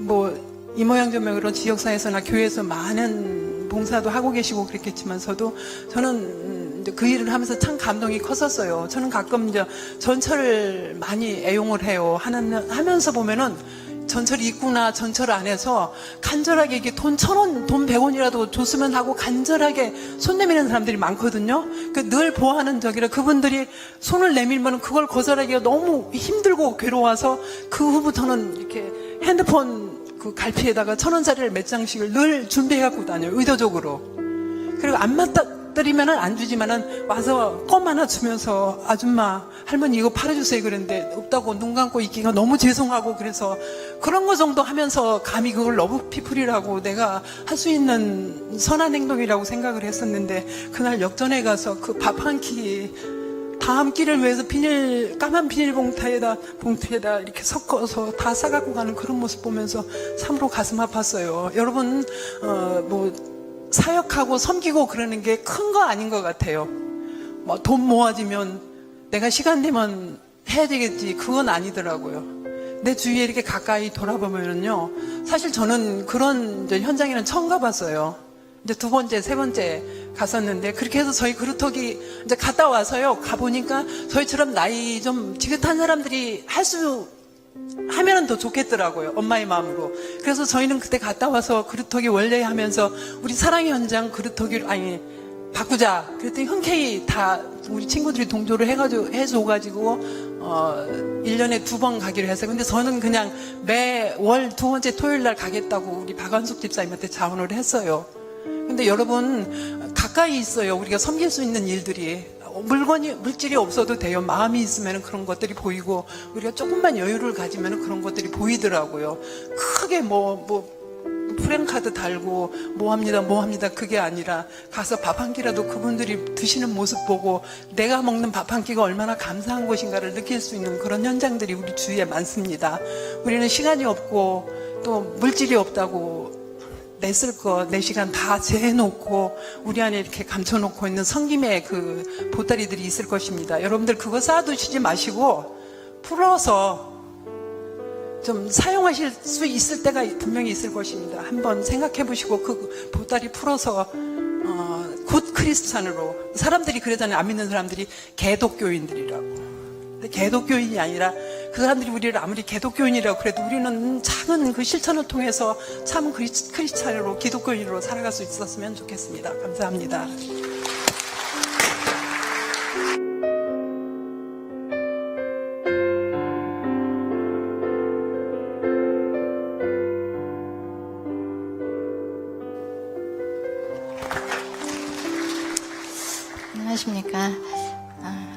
이 모양 저 모양으로 지역사회에서나 교회에서 많은 봉사도 하고 계시고 그랬겠지만서도 저는 이제 그 일을 하면서 참 감동이 컸었어요. 저는 가끔 이제 전철을 많이 애용을 해요. 하면서 보면은 전철이 있구나. 전철 안에서 간절하게 이게 돈 1,000원, 돈 100원이라도 줬으면 하고 간절하게 손 내미는 사람들이 많거든요. 늘 보아하는 적이라 그분들이 손을 내밀면 그걸 거절하기가 너무 힘들고 괴로워서 그 후부터는 이렇게 핸드폰 그 갈피에다가 1,000원짜리를 몇 장씩을 늘 준비해 갖고 다녀요. 의도적으로. 그리고 안 맞다드리면은 안 주지만은 와서 껌 하나 주면서 아줌마 할머니 이거 팔아주세요 그랬는데 없다고 눈 감고 있기가 너무 죄송하고 그래서 그런 거 정도 하면서 감히 그걸 러브피플이라고 내가 할 수 있는 선한 행동이라고 생각을 했었는데 그날 역전에 가서 그 밥 한 끼 다음 끼를 위해서 까만 봉투에다 이렇게 섞어서 다 싸갖고 가는 그런 모습 보면서 참으로 가슴 아팠어요. 여러분 사역하고 섬기고 그러는 게 큰 거 아닌 것 같아요. 돈 모아지면 내가 시간 되면 해야 되겠지. 그건 아니더라고요. 내 주위에 이렇게 가까이 돌아보면요. 사실 저는 그런 현장에는 처음 가봤어요. 이제 2번째, 3번째 갔었는데 그렇게 해서 저희 그루터기 이제 갔다 와서요. 가보니까 저희처럼 나이 좀 지긋한 사람들이 하면은 더 좋겠더라고요. 엄마의 마음으로. 그래서 저희는 그때 갔다 와서 그루터기 원래 하면서 우리 사랑의 현장 그루터기를 바꾸자. 그랬더니 흔쾌히 다 우리 친구들이 동조를 해줘가지고 1년에 2번 가기로 했어요. 근데 저는 그냥 매월 2번째 토요일 날 가겠다고 우리 박완숙 집사님한테 자원을 했어요. 근데 여러분 가까이 있어요. 우리가 섬길 수 있는 일들이. 물질이 없어도 돼요. 마음이 있으면 그런 것들이 보이고 우리가 조금만 여유를 가지면 그런 것들이 보이더라고요. 크게 프랭카드 달고 뭐합니다 그게 아니라 가서 밥 한 끼라도 그분들이 드시는 모습 보고 내가 먹는 밥 한 끼가 얼마나 감사한 것인가를 느낄 수 있는 그런 현장들이 우리 주위에 많습니다. 우리는 시간이 없고 또 물질이 없다고 냈을 거, 내 시간 다 재해놓고 우리 안에 이렇게 감춰놓고 있는 성김의 그 보따리들이 있을 것입니다. 여러분들 그거 쌓아두시지 마시고 풀어서 좀 사용하실 수 있을 때가 분명히 있을 것입니다. 한번 생각해 보시고 그 보따리 풀어서 굿 크리스찬으로 사람들이 그러잖아요. 안 믿는 사람들이 개독교인들이라고. 근데 개독교인이 아니라 그 사람들이 우리를 아무리 개독교인이라고 그래도 우리는 작은 그 실천을 통해서 참 크리스찬으로 기독교인으로 살아갈 수 있었으면 좋겠습니다. 감사합니다. 안녕하십니까.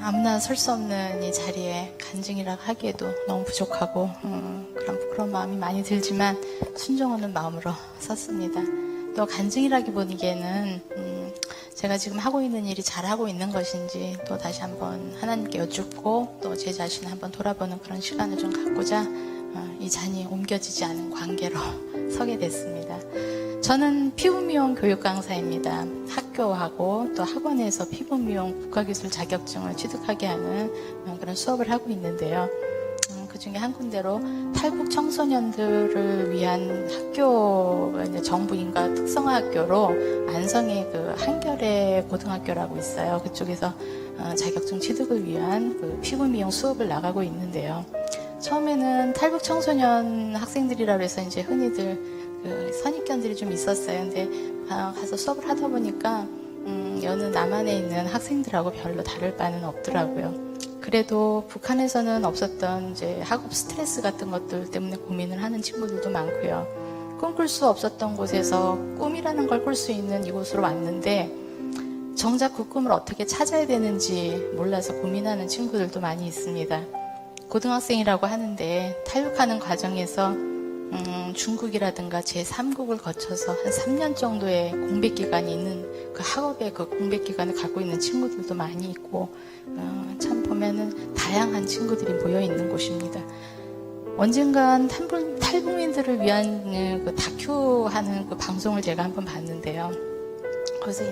아무나 설 수 없는 이 자리에 간증이라고 하기에도 너무 부족하고 그런 부끄러운 마음이 많이 들지만 순종하는 마음으로 섰습니다. 또 간증이라기보기에는 제가 지금 하고 있는 일이 잘하고 있는 것인지 또 다시 한번 하나님께 여쭙고 또 제 자신을 한번 돌아보는 그런 시간을 좀 갖고자 이 잔이 옮겨지지 않은 관계로 서게 됐습니다. 저는 피부미용 교육 강사입니다. 학교하고 또 학원에서 피부미용 국가기술 자격증을 취득하게 하는 그런 수업을 하고 있는데요. 그 중에 한 군데로 탈북 청소년들을 위한 학교, 정부인가 특성화학교로 안성의 그 한결의 고등학교라고 있어요. 그쪽에서 자격증 취득을 위한 그 피부미용 수업을 나가고 있는데요. 처음에는 탈북 청소년 학생들이라고 해서 이제 흔히들 그 선입견들이 좀 있었어요. 근데 가서 수업을 하다 보니까 여느 남한에 있는 학생들하고 별로 다를 바는 없더라고요. 그래도 북한에서는 없었던 이제 학업 스트레스 같은 것들 때문에 고민을 하는 친구들도 많고요. 꿈꿀 수 없었던 곳에서 꿈이라는 걸 꿀 수 있는 이곳으로 왔는데 정작 그 꿈을 어떻게 찾아야 되는지 몰라서 고민하는 친구들도 많이 있습니다. 고등학생이라고 하는데 탈북하는 과정에서 중국이라든가 제3국을 거쳐서 한 3년 정도의 공백 기간이 있는 그 학업의 그 공백 기간을 갖고 있는 친구들도 많이 있고 참 보면은 다양한 친구들이 모여 있는 곳입니다. 언젠간 탈북민들을 위한 그 다큐하는 그 방송을 제가 한번 봤는데요. 거기서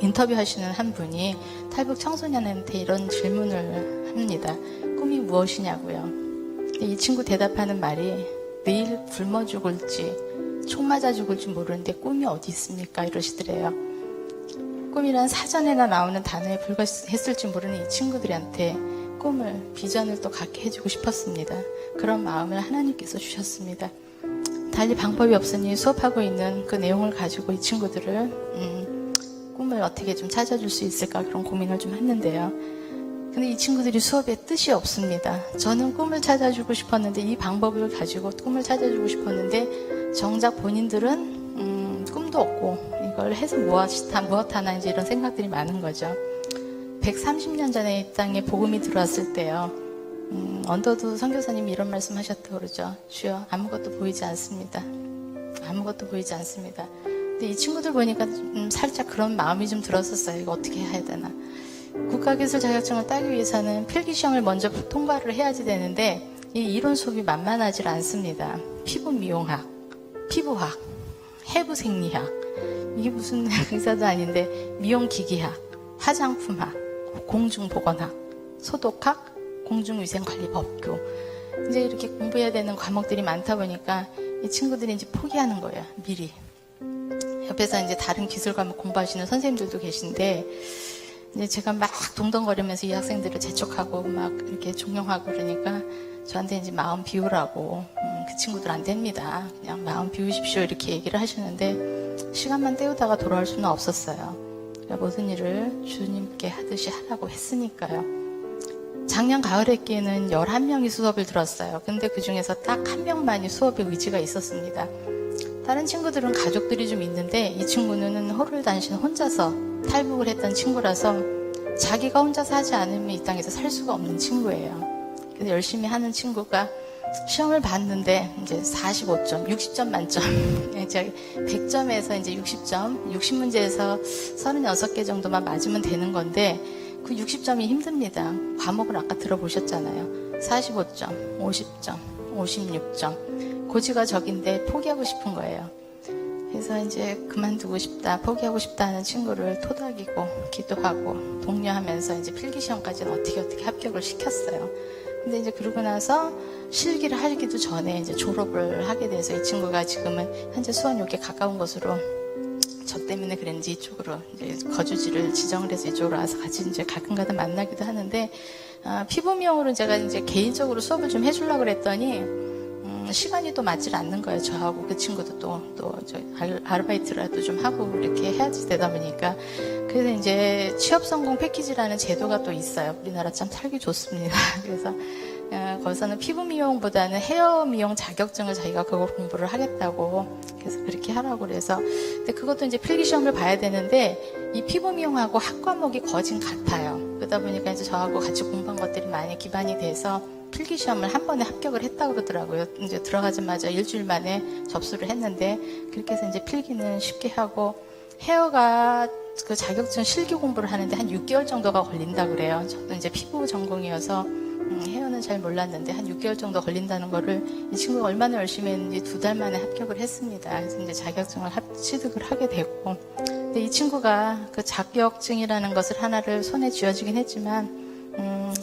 인터뷰하시는 한 분이 탈북 청소년한테 이런 질문을 합니다. 꿈이 무엇이냐고요. 근데 이 친구 대답하는 말이 내일 굶어 죽을지 총 맞아 죽을지 모르는데 꿈이 어디 있습니까? 이러시더래요. 꿈이란 사전에나 나오는 단어에 불과했을지 모르는 이 친구들한테 꿈을, 비전을 또 갖게 해주고 싶었습니다. 그런 마음을 하나님께서 주셨습니다. 달리 방법이 없으니 수업하고 있는 그 내용을 가지고 이 친구들을 꿈을 어떻게 좀 찾아줄 수 있을까 그런 고민을 좀 했는데요. 근데 이 친구들이 수업에 뜻이 없습니다. 저는 꿈을 찾아주고 싶었는데 이 방법을 가지고 꿈을 찾아주고 싶었는데 정작 본인들은 꿈도 없고 이걸 해서 무엇 하나 이제 이런 생각들이 많은 거죠. 130년 전에 이 땅에 복음이 들어왔을 때요. 언더도 선교사님이 이런 말씀 하셨다고 그러죠. 주여 아무것도 보이지 않습니다. 아무것도 보이지 않습니다. 근데 이 친구들 보니까 살짝 그런 마음이 좀 들었었어요. 이거 어떻게 해야 되나. 국가기술 자격증을 따기 위해서는 필기시험을 먼저 통과를 해야지 되는데 이 이론 수업이 만만하지 않습니다. 피부 미용학, 피부학, 해부 생리학, 이게 무슨 의사도 아닌데 미용기기학, 화장품학, 공중보건학, 소독학, 공중위생관리법규 이제 이렇게 공부해야 되는 과목들이 많다 보니까 이 친구들이 이제 포기하는 거예요. 미리. 옆에서 이제 다른 기술 과목 공부하시는 선생님들도 계신데 이제 제가 막 동동거리면서 이 학생들을 재촉하고 막 이렇게 종용하고 그러니까 저한테 이제 마음 비우라고 그 친구들 안 됩니다. 그냥 마음 비우십시오 이렇게 얘기를 하시는데 시간만 때우다가 돌아올 수는 없었어요. 그러니까 모든 일을 주님께 하듯이 하라고 했으니까요. 작년 가을에끼는 11명이 수업을 들었어요. 근데 그 중에서 딱 한 명만이 수업에 의지가 있었습니다. 다른 친구들은 가족들이 좀 있는데 이 친구는 호를 단신 혼자서 탈북을 했던 친구라서 자기가 혼자서 하지 않으면 이 땅에서 살 수가 없는 친구예요. 그래서 열심히 하는 친구가 시험을 봤는데 이제 45점, 60점 만점. 100점에서 이제 60점, 60문제에서 36개 정도만 맞으면 되는 건데 그 60점이 힘듭니다. 과목을 아까 들어보셨잖아요. 45점, 50점, 56점. 고지가 적인데 포기하고 싶은 거예요. 그래서 이제 그만두고 싶다, 포기하고 싶다 하는 친구를 토닥이고 기도하고 독려하면서 이제 필기시험까지는 어떻게 합격을 시켰어요. 근데 이제 그러고 나서 실기를 하기도 전에 이제 졸업을 하게 돼서 이 친구가 지금은 현재 수원역에 가까운 곳으로 저 때문에 그랬는지 이쪽으로 이제 거주지를 지정을 해서 이쪽으로 와서 같이 이제 가끔가다 만나기도 하는데 피부 미용으로 제가 이제 개인적으로 수업을 좀 해주려고 그랬더니 시간이 또 맞질 않는 거예요. 저하고 그 친구도 또 아르바이트라도 좀 하고 이렇게 해야지 되다 보니까 그래서 이제 취업 성공 패키지라는 제도가 또 있어요. 우리나라 참 살기 좋습니다. 그래서 거기서는 피부 미용보다는 헤어 미용 자격증을 자기가 그걸 공부를 하겠다고 그래서 그렇게 하라고 그래서 근데 그것도 이제 필기 시험을 봐야 되는데 이 피부 미용하고 학 과목이 거진 같아요. 그러다 보니까 이제 저하고 같이 공부한 것들이 많이 기반이 돼서 필기 시험을 한 번에 합격을 했다고 그러더라고요. 이제 들어가자마자 일주일 만에 접수를 했는데 그렇게 해서 이제 필기는 쉽게 하고 헤어가 그 자격증 실기 공부를 하는데 한 6개월 정도가 걸린다 그래요. 저도 이제 피부 전공이어서 헤어는 잘 몰랐는데 한 6개월 정도 걸린다는 거를 이 친구가 얼마나 열심히 했는지 2달 만에 합격을 했습니다. 그래서 이제 자격증을 취득을 하게 됐고 근데 이 친구가 그 자격증이라는 것을 하나를 손에 쥐어지긴 했지만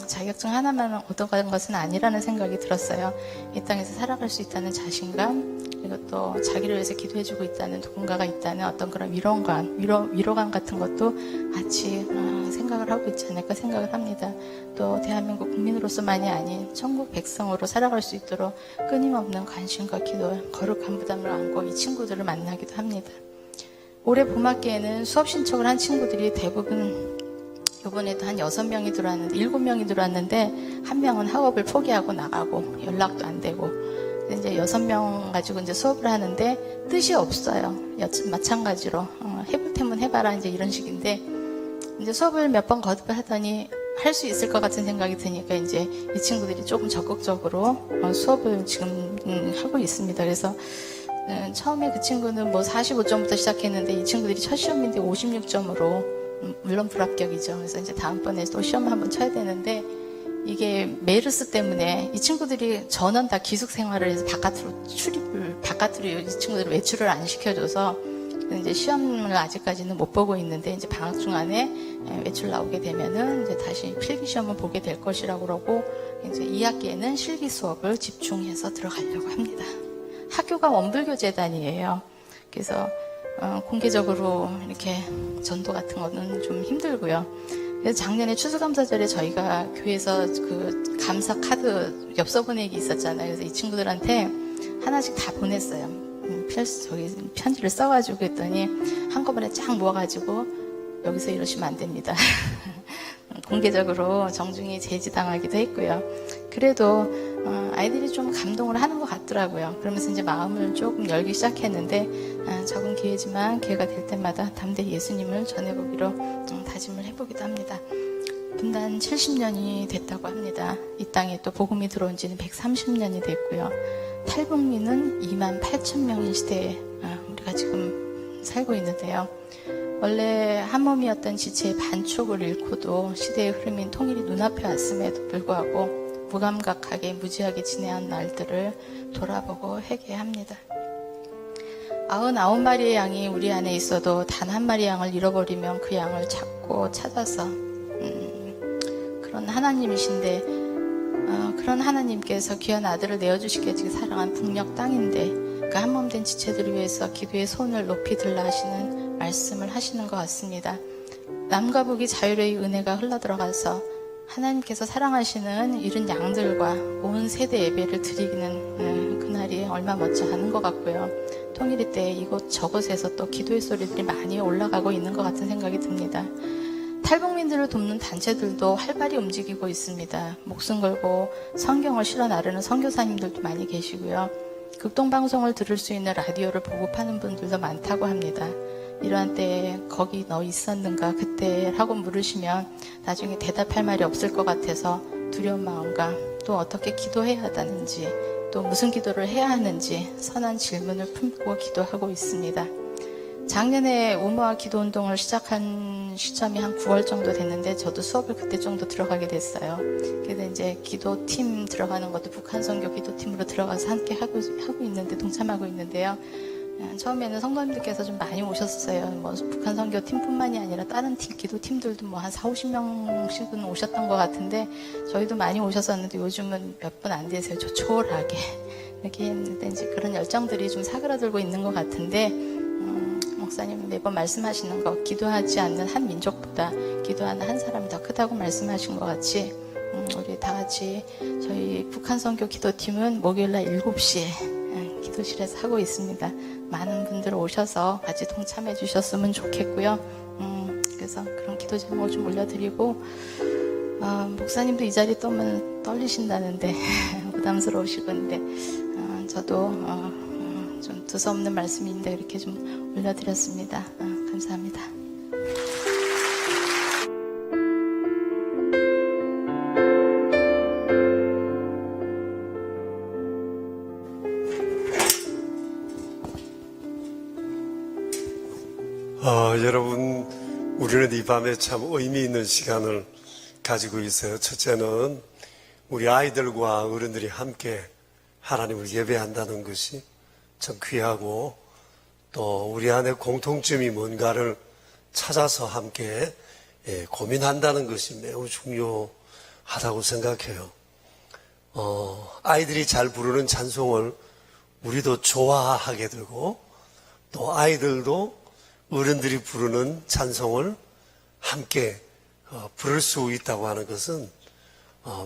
자격증 하나만 얻어가는 것은 아니라는 생각이 들었어요. 이 땅에서 살아갈 수 있다는 자신감, 그리고 또 자기를 위해서 기도해주고 있다는 누군가가 있다는 어떤 그런 위로감 같은 것도 같이 생각을 하고 있지 않을까 생각을 합니다. 또 대한민국 국민으로서만이 아닌 천국 백성으로 살아갈 수 있도록 끊임없는 관심과 기도, 거룩한 부담을 안고 이 친구들을 만나기도 합니다. 올해 봄학기에는 수업 신청을 한 친구들이 대부분 이번에도 한 6명이 들어왔는데 7명이 들어왔는데 한 명은 학업을 포기하고 나가고 연락도 안 되고 이제 6명 가지고 이제 수업을 하는데 뜻이 없어요. 마찬가지로 해볼 테면 해봐라 이제 이런 식인데 이제 수업을 몇 번 거듭하더니 할 수 있을 것 같은 생각이 드니까 이제 이 친구들이 조금 적극적으로 수업을 지금 하고 있습니다. 그래서 처음에 그 친구는 뭐 45점부터 시작했는데 이 친구들이 첫 시험인데 56점으로 물론 불합격이죠. 그래서 이제 다음번에 또 시험을 한번 쳐야 되는데 이게 메르스 때문에 이 친구들이 전원 다 기숙 생활을 해서 바깥으로 이 친구들을 외출을 안 시켜줘서 이제 시험을 아직까지는 못 보고 있는데 이제 방학 중간에 외출 나오게 되면은 이제 다시 필기 시험을 보게 될 것이라고 그러고 이제 2학기에는 실기 수업을 집중해서 들어가려고 합니다. 학교가 원불교 재단이에요. 그래서 공개적으로 이렇게 전도 같은 거는 좀 힘들고요. 그래서 작년에 추수감사절에 저희가 교회에서 그 감사 카드 엽서 보내기 있었잖아요. 그래서 이 친구들한테 하나씩 다 보냈어요. 편지를 써가지고 했더니 한꺼번에 쫙 모아가지고 여기서 이러시면 안 됩니다. 공개적으로 정중히 제지당하기도 했고요. 그래도 아이들이 좀 감동을 하는 것 같더라고요. 그러면서 이제 마음을 조금 열기 시작했는데 적은 기회지만 기회가 될 때마다 담대히 예수님을 전해보기로 다짐을 해보기도 합니다. 분단 70년이 됐다고 합니다. 이 땅에 또 복음이 들어온 지는 130년이 됐고요. 탈북민은 2만 8천 명인 시대에 우리가 지금 살고 있는데요. 원래 한 몸이었던 지체의 반쪽을 잃고도 시대의 흐름인 통일이 눈앞에 왔음에도 불구하고 무감각하게 무지하게 지내온 날들을 돌아보고 회개합니다. 99마리의 양이 우리 안에 있어도 단 한 마리 양을 잃어버리면 그 양을 찾고 찾아서 그런 하나님이신데 그런 하나님께서 귀한 아들을 내어주시기까지 사랑한 북녘 땅인데 그 한 몸 된 지체들을 위해서 기도의 손을 높이 들라 하시는 말씀을 하시는 것 같습니다. 남과 북이 자유로이 은혜가 흘러들어가서 하나님께서 사랑하시는 이른 양들과 온 세대 예배를 드리기는 그날이 얼마 멋지 않은 것 같고요. 통일이 때 이곳 저곳에서 또 기도의 소리들이 많이 올라가고 있는 것 같은 생각이 듭니다. 탈북민들을 돕는 단체들도 활발히 움직이고 있습니다. 목숨 걸고 성경을 실어 나르는 선교사님들도 많이 계시고요. 극동방송을 들을 수 있는 라디오를 보급하는 분들도 많다고 합니다. 이러한 때에 거기 너 있었는가 그때라고 물으시면 나중에 대답할 말이 없을 것 같아서 두려운 마음과 또 어떻게 기도해야 하다는지 또 무슨 기도를 해야 하는지 선한 질문을 품고 기도하고 있습니다. 작년에 우모와 기도운동을 시작한 시점이 한 9월 정도 됐는데 저도 수업을 그때 정도 들어가게 됐어요. 그래서 이제 기도팀 들어가는 것도 북한 선교 기도팀으로 들어가서 함께 하고 있는데 동참하고 있는데요. 처음에는 성도님들께서 좀 많이 오셨어요. 뭐 북한 선교 팀뿐만이 아니라 다른 팀, 기도팀들도 뭐 한 40~50명씩은 오셨던 것 같은데 저희도 많이 오셨었는데 요즘은 몇 분 안 되세요. 조촐하게 이렇게 했는데 이제 그런 열정들이 좀 사그라들고 있는 것 같은데 목사님 매번 말씀하시는 거 기도하지 않는 한 민족보다 기도하는 한 사람이 더 크다고 말씀하신 것 같이 우리 다 같이 저희 북한 선교 기도팀은 목요일날 7시에 기도실에서 하고 있습니다. 많은 분들 오셔서 같이 동참해 주셨으면 좋겠고요. 그래서 그런 기도 제목을 좀 올려드리고 목사님도 이 자리 떠면 떨리신다는데 부담스러우시고 있는데 저도 좀 두서없는 말씀인데 이렇게 좀 올려드렸습니다. 감사합니다. 여러분, 우리는 이 밤에 참 의미 있는 시간을 가지고 있어요. 첫째는 우리 아이들과 어른들이 함께 하나님을 예배한다는 것이 참 귀하고 또 우리 안에 공통점이 뭔가를 찾아서 함께 고민한다는 것이 매우 중요하다고 생각해요. 아이들이 잘 부르는 찬송을 우리도 좋아하게 되고 또 아이들도 어른들이 부르는 찬송을 함께 부를 수 있다고 하는 것은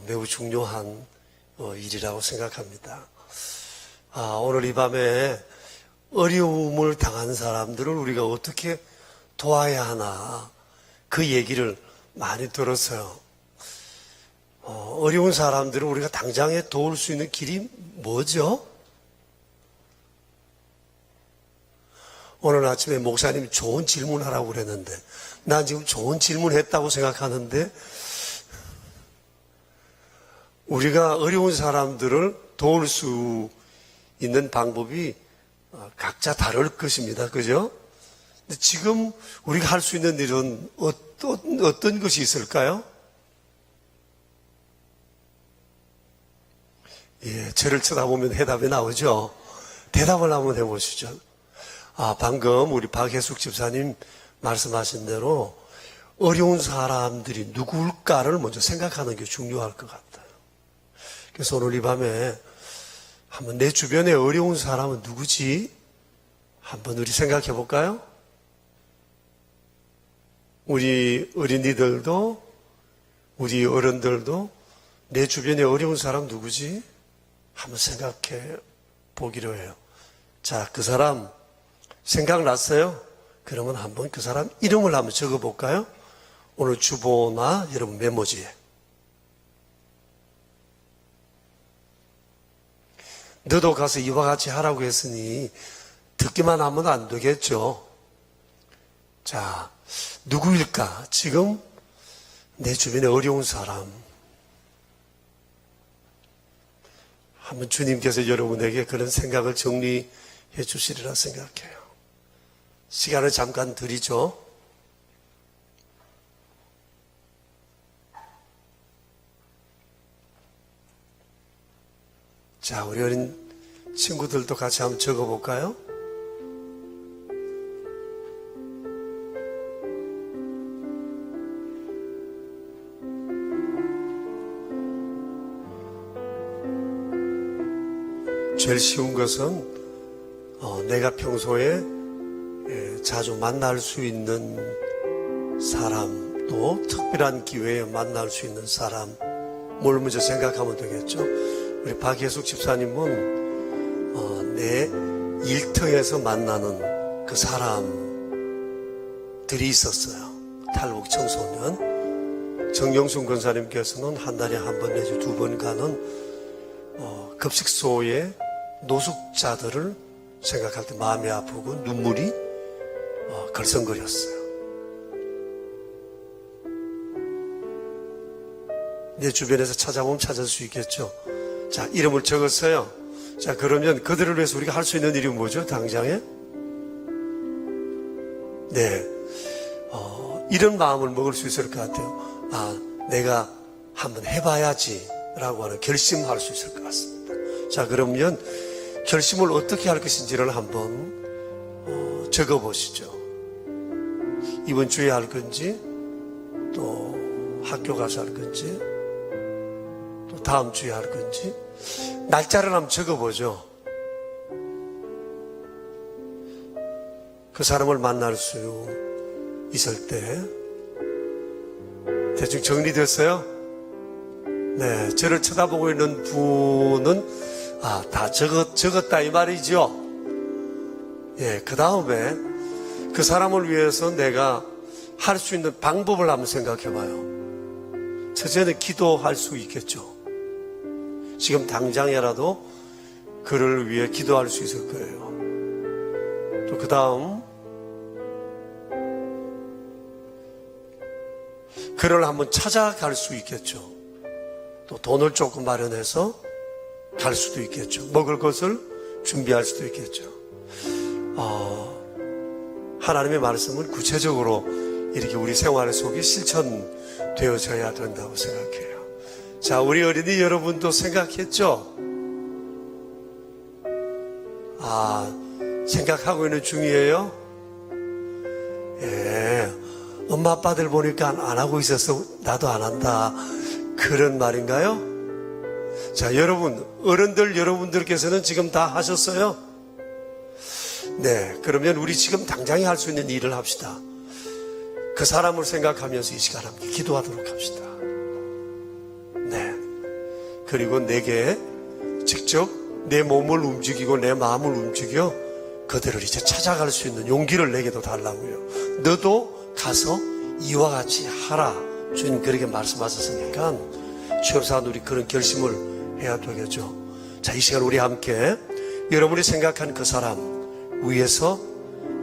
매우 중요한 일이라고 생각합니다. 오늘 이 밤에 어려움을 당한 사람들을 우리가 어떻게 도와야 하나 그 얘기를 많이 들었어요. 어려운 사람들을 우리가 당장에 도울 수 있는 길이 뭐죠? 오늘 아침에 목사님이 좋은 질문하라고 그랬는데 난 지금 좋은 질문했다고 생각하는데 우리가 어려운 사람들을 도울 수 있는 방법이 각자 다를 것입니다. 그죠? 근데 지금 우리가 할 수 있는 일은 어떤 것이 있을까요? 저를 쳐다보면 해답이 나오죠? 대답을 한번 해보시죠. 방금 우리 박혜숙 집사님 말씀하신 대로 어려운 사람들이 누굴까를 먼저 생각하는 게 중요할 것 같아요. 그래서 오늘 이 밤에 한번 내 주변에 어려운 사람은 누구지? 한번 우리 생각해 볼까요? 우리 어린이들도 우리 어른들도 내 주변에 어려운 사람 누구지? 한번 생각해 보기로 해요. 자, 그 사람 생각났어요? 그러면 한번 그 사람 이름을 한번 적어볼까요? 오늘 주보나 여러분 메모지에. 너도 가서 이와 같이 하라고 했으니 듣기만 하면 안 되겠죠. 자, 누구일까? 지금 내 주변에 어려운 사람. 한번 주님께서 여러분에게 그런 생각을 정리해 주시리라 생각해요. 시간을 잠깐 드리죠. 자, 우리 어린 친구들도 같이 한번 적어볼까요? 제일 쉬운 것은 내가 평소에 자주 만날 수 있는 사람, 또 특별한 기회에 만날 수 있는 사람, 뭘 먼저 생각하면 되겠죠. 우리 박예숙 집사님은 내 일터에서 만나는 그 사람들이 있었어요. 탈북 청소년. 정영순 권사님께서는 한 달에 한 번 내지 두 번 가는 급식소의 노숙자들을 생각할 때 마음이 아프고 눈물이 걸성거렸어요. 내 주변에서 찾아보면 찾을 수 있겠죠. 자, 이름을 적었어요. 자, 그러면 그들을 위해서 우리가 할 수 있는 일이 뭐죠? 당장에? 네. 이런 마음을 먹을 수 있을 것 같아요. 아, 내가 한번 해봐야지 라고 하는 결심할 수 있을 것 같습니다. 자, 그러면 결심을 어떻게 할 것인지를 한번 적어보시죠. 이번 주에 할 건지, 또 학교 가서 할 건지, 또 다음 주에 할 건지, 날짜를 한번 적어보죠. 그 사람을 만날 수 있을 때 대충 정리됐어요? 네, 저를 쳐다보고 있는 분은 다 적었다 이 말이죠. 예, 그 다음에 그 사람을 위해서 내가 할 수 있는 방법을 한번 생각해 봐요. 첫째는 기도할 수 있겠죠. 지금 당장이라도 그를 위해 기도할 수 있을 거예요. 또 그 다음 그를 한번 찾아갈 수 있겠죠. 또 돈을 조금 마련해서 갈 수도 있겠죠. 먹을 것을 준비할 수도 있겠죠. 하나님의 말씀은 구체적으로 이렇게 우리 생활 속에 실천되어져야 된다고 생각해요. 자, 우리 어린이 여러분도 생각했죠? 생각하고 있는 중이에요? 예. 엄마 아빠들 보니까 안 하고 있어서 나도 안 한다. 그런 말인가요? 자, 여러분, 어른들 여러분들께서는 지금 다 하셨어요? 네, 그러면 우리 지금 당장에 할 수 있는 일을 합시다. 그 사람을 생각하면서 이 시간 함께 기도하도록 합시다. 네. 그리고 내게 직접 내 몸을 움직이고 내 마음을 움직여 그들을 이제 찾아갈 수 있는 용기를 내게도 달라고요. 너도 가서 이와 같이 하라. 주님 그렇게 말씀하셨으니까 취업사는 우리 그런 결심을 해야 되겠죠. 자, 이 시간 우리 함께 여러분이 생각한 그 사람 위해서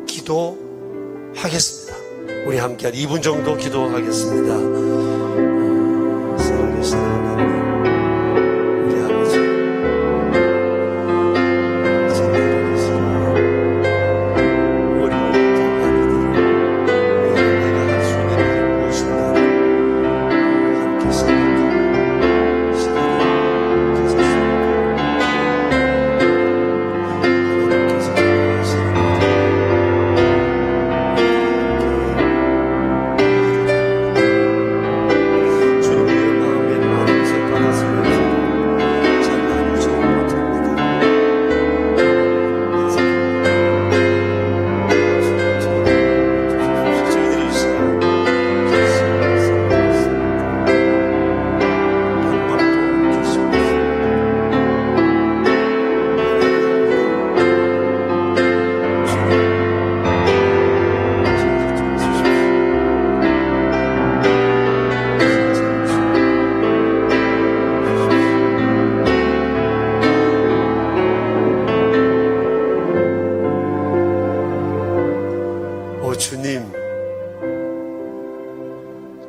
기도하겠습니다. 우리 함께 한 2분 정도 기도하겠습니다. 살아계신 하나님, 우리 아버지, 어려운 자녀들을 내가 할 수 있는 일이 무엇인가를 함께 생각하고 시간을 가졌습니다. 하나님께서 기도하시는 것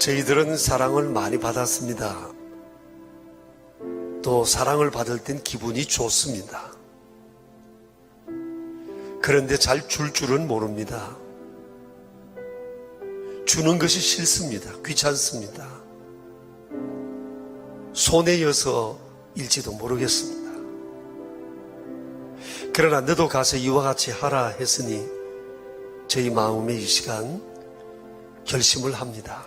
저희들은 사랑을 많이 받았습니다. 또 사랑을 받을 땐 기분이 좋습니다. 그런데 잘 줄 줄은 모릅니다. 주는 것이 싫습니다. 귀찮습니다. 손에 여서 일지도 모르겠습니다. 그러나 너도 가서 이와 같이 하라 했으니 저희 마음에 이 시간 결심을 합니다.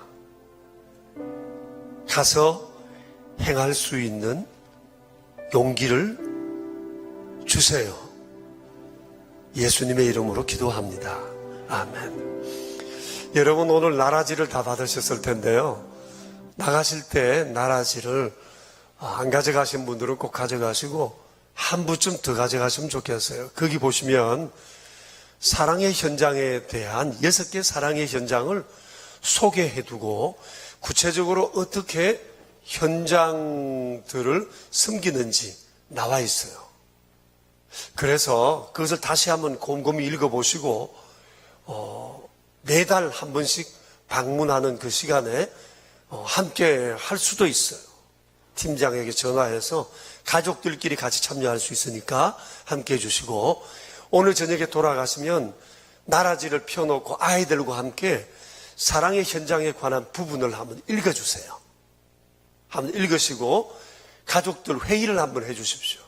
가서 행할 수 있는 용기를 주세요. 예수님의 이름으로 기도합니다. 아멘. 여러분 오늘 나라지를 다 받으셨을 텐데요. 나가실 때 나라지를 안 가져가신 분들은 꼭 가져가시고 한 부쯤 더 가져가시면 좋겠어요. 거기 보시면 사랑의 현장에 대한 6개 사랑의 현장을 소개해두고 구체적으로 어떻게 현장들을 섬기는지 나와 있어요. 그래서 그것을 다시 한번 곰곰이 읽어보시고 매달 한 번씩 방문하는 그 시간에 함께 할 수도 있어요. 팀장에게 전화해서 가족들끼리 같이 참여할 수 있으니까 함께 해주시고, 오늘 저녁에 돌아가시면 나라지를 펴놓고 아이들과 함께 사랑의 현장에 관한 부분을 한번 읽어주세요. 한번 읽으시고 가족들 회의를 한번 해주십시오.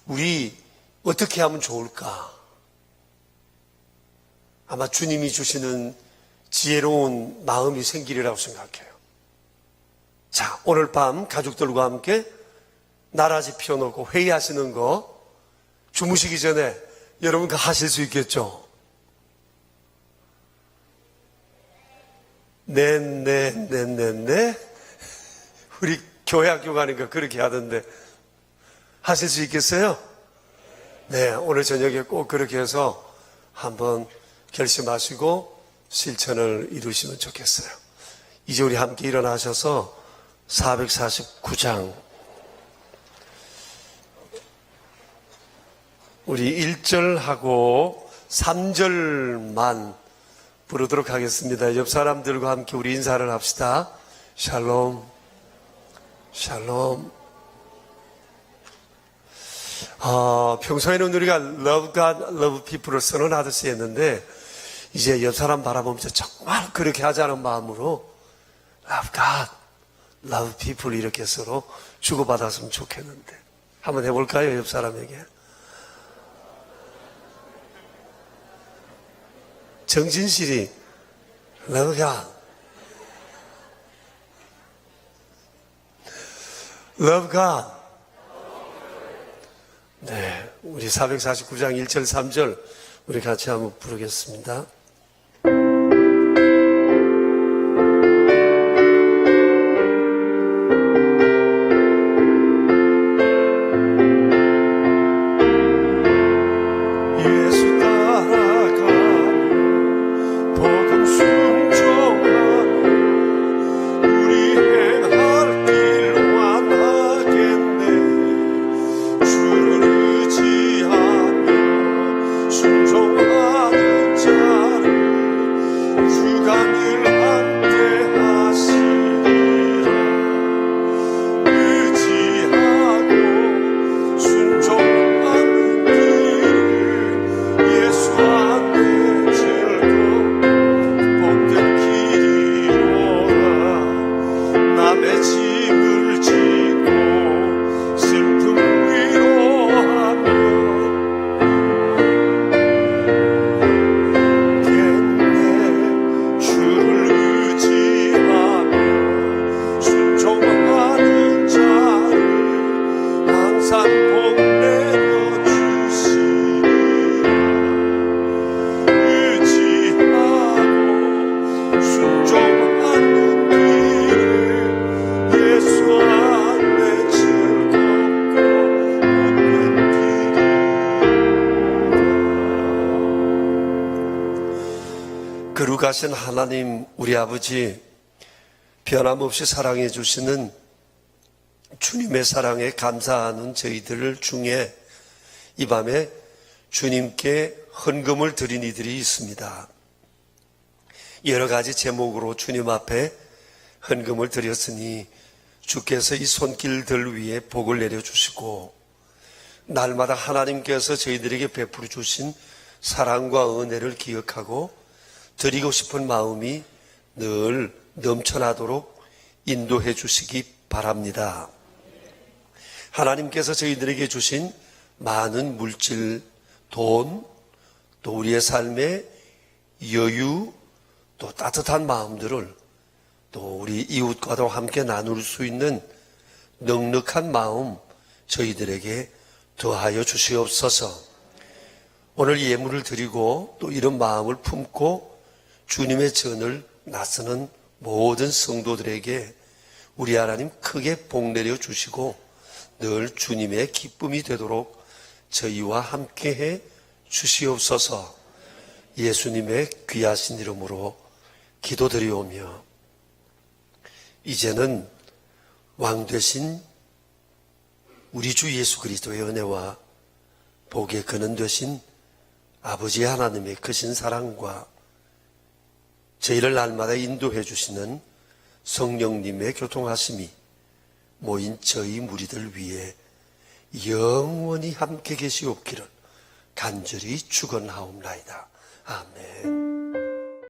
우리 어떻게 하면 좋을까? 아마 주님이 주시는 지혜로운 마음이 생기리라고 생각해요. 자, 오늘 밤 가족들과 함께 나라지 펴놓고 회의하시는 거 주무시기 전에 여러분과 하실 수 있겠죠? 네. 우리 교회 학교 가니까 그렇게 하던데 하실 수 있겠어요? 네, 오늘 저녁에 꼭 그렇게 해서 한번 결심하시고 실천을 이루시면 좋겠어요. 이제 우리 함께 일어나셔서 449장 우리 1절하고 3절만 부르도록 하겠습니다. 옆 사람들과 함께 우리 인사를 합시다. 샬롬, 샬롬. 평소에는 우리가 Love God, Love People을 선언하듯이 했는데 이제 옆 사람 바라보면서 정말 그렇게 하자는 마음으로 Love God, Love People 이렇게 서로 주고받았으면 좋겠는데 한번 해볼까요? 옆 사람에게. 정진실이 Love God, Love God. 네, 우리 449장 1절 3절 우리 같이 한번 부르겠습니다. 예수 따라가며 복음 순종하며 우리 행할 길 완하겠네. 주를 의지하며 순종하는 자를 주가 늘 함께 하시리라. 의지하고 순종하는 길을 예수 안에 즐겁 복된 길이로라. 남의 짐을 지고 슬픔 위로하며 주를 의지하며 순종하는 자를 항상 복내려 주시리라. 의지하고 순종하는 길을 예수 안에 즐겁고 복된 길이라. 거룩하신 하나님 우리 아버지, 변함없이 사랑해 주시는 주님의 사랑에 감사하는 저희들 중에 이 밤에 주님께 헌금을 드린 이들이 있습니다. 여러 가지 제목으로 주님 앞에 헌금을 드렸으니 주께서 이 손길들 위에 복을 내려주시고 날마다 하나님께서 저희들에게 베풀어 주신 사랑과 은혜를 기억하고 드리고 싶은 마음이 늘 넘쳐나도록 인도해 주시기 바랍니다. 하나님께서 저희들에게 주신 많은 물질, 돈, 또 우리의 삶의 여유, 또 따뜻한 마음들을 또 우리 이웃과도 함께 나눌 수 있는 넉넉한 마음 저희들에게 더하여 주시옵소서. 오늘 예물을 드리고 또 이런 마음을 품고 주님의 전을 나서는 모든 성도들에게 우리 하나님 크게 복 내려 주시고 늘 주님의 기쁨이 되도록 저희와 함께해 주시옵소서. 예수님의 귀하신 이름으로 기도드리오며 이제는 왕 되신 우리 주 예수 그리스도의 은혜와 복의 근원 되신 아버지 하나님의 크신 사랑과 저희를 날마다 인도해 주시는 성령님의 교통하심이 모인 저희 무리들 위해 영원히 함께 계시옵기를 간절히 축원하옵나이다. 아멘.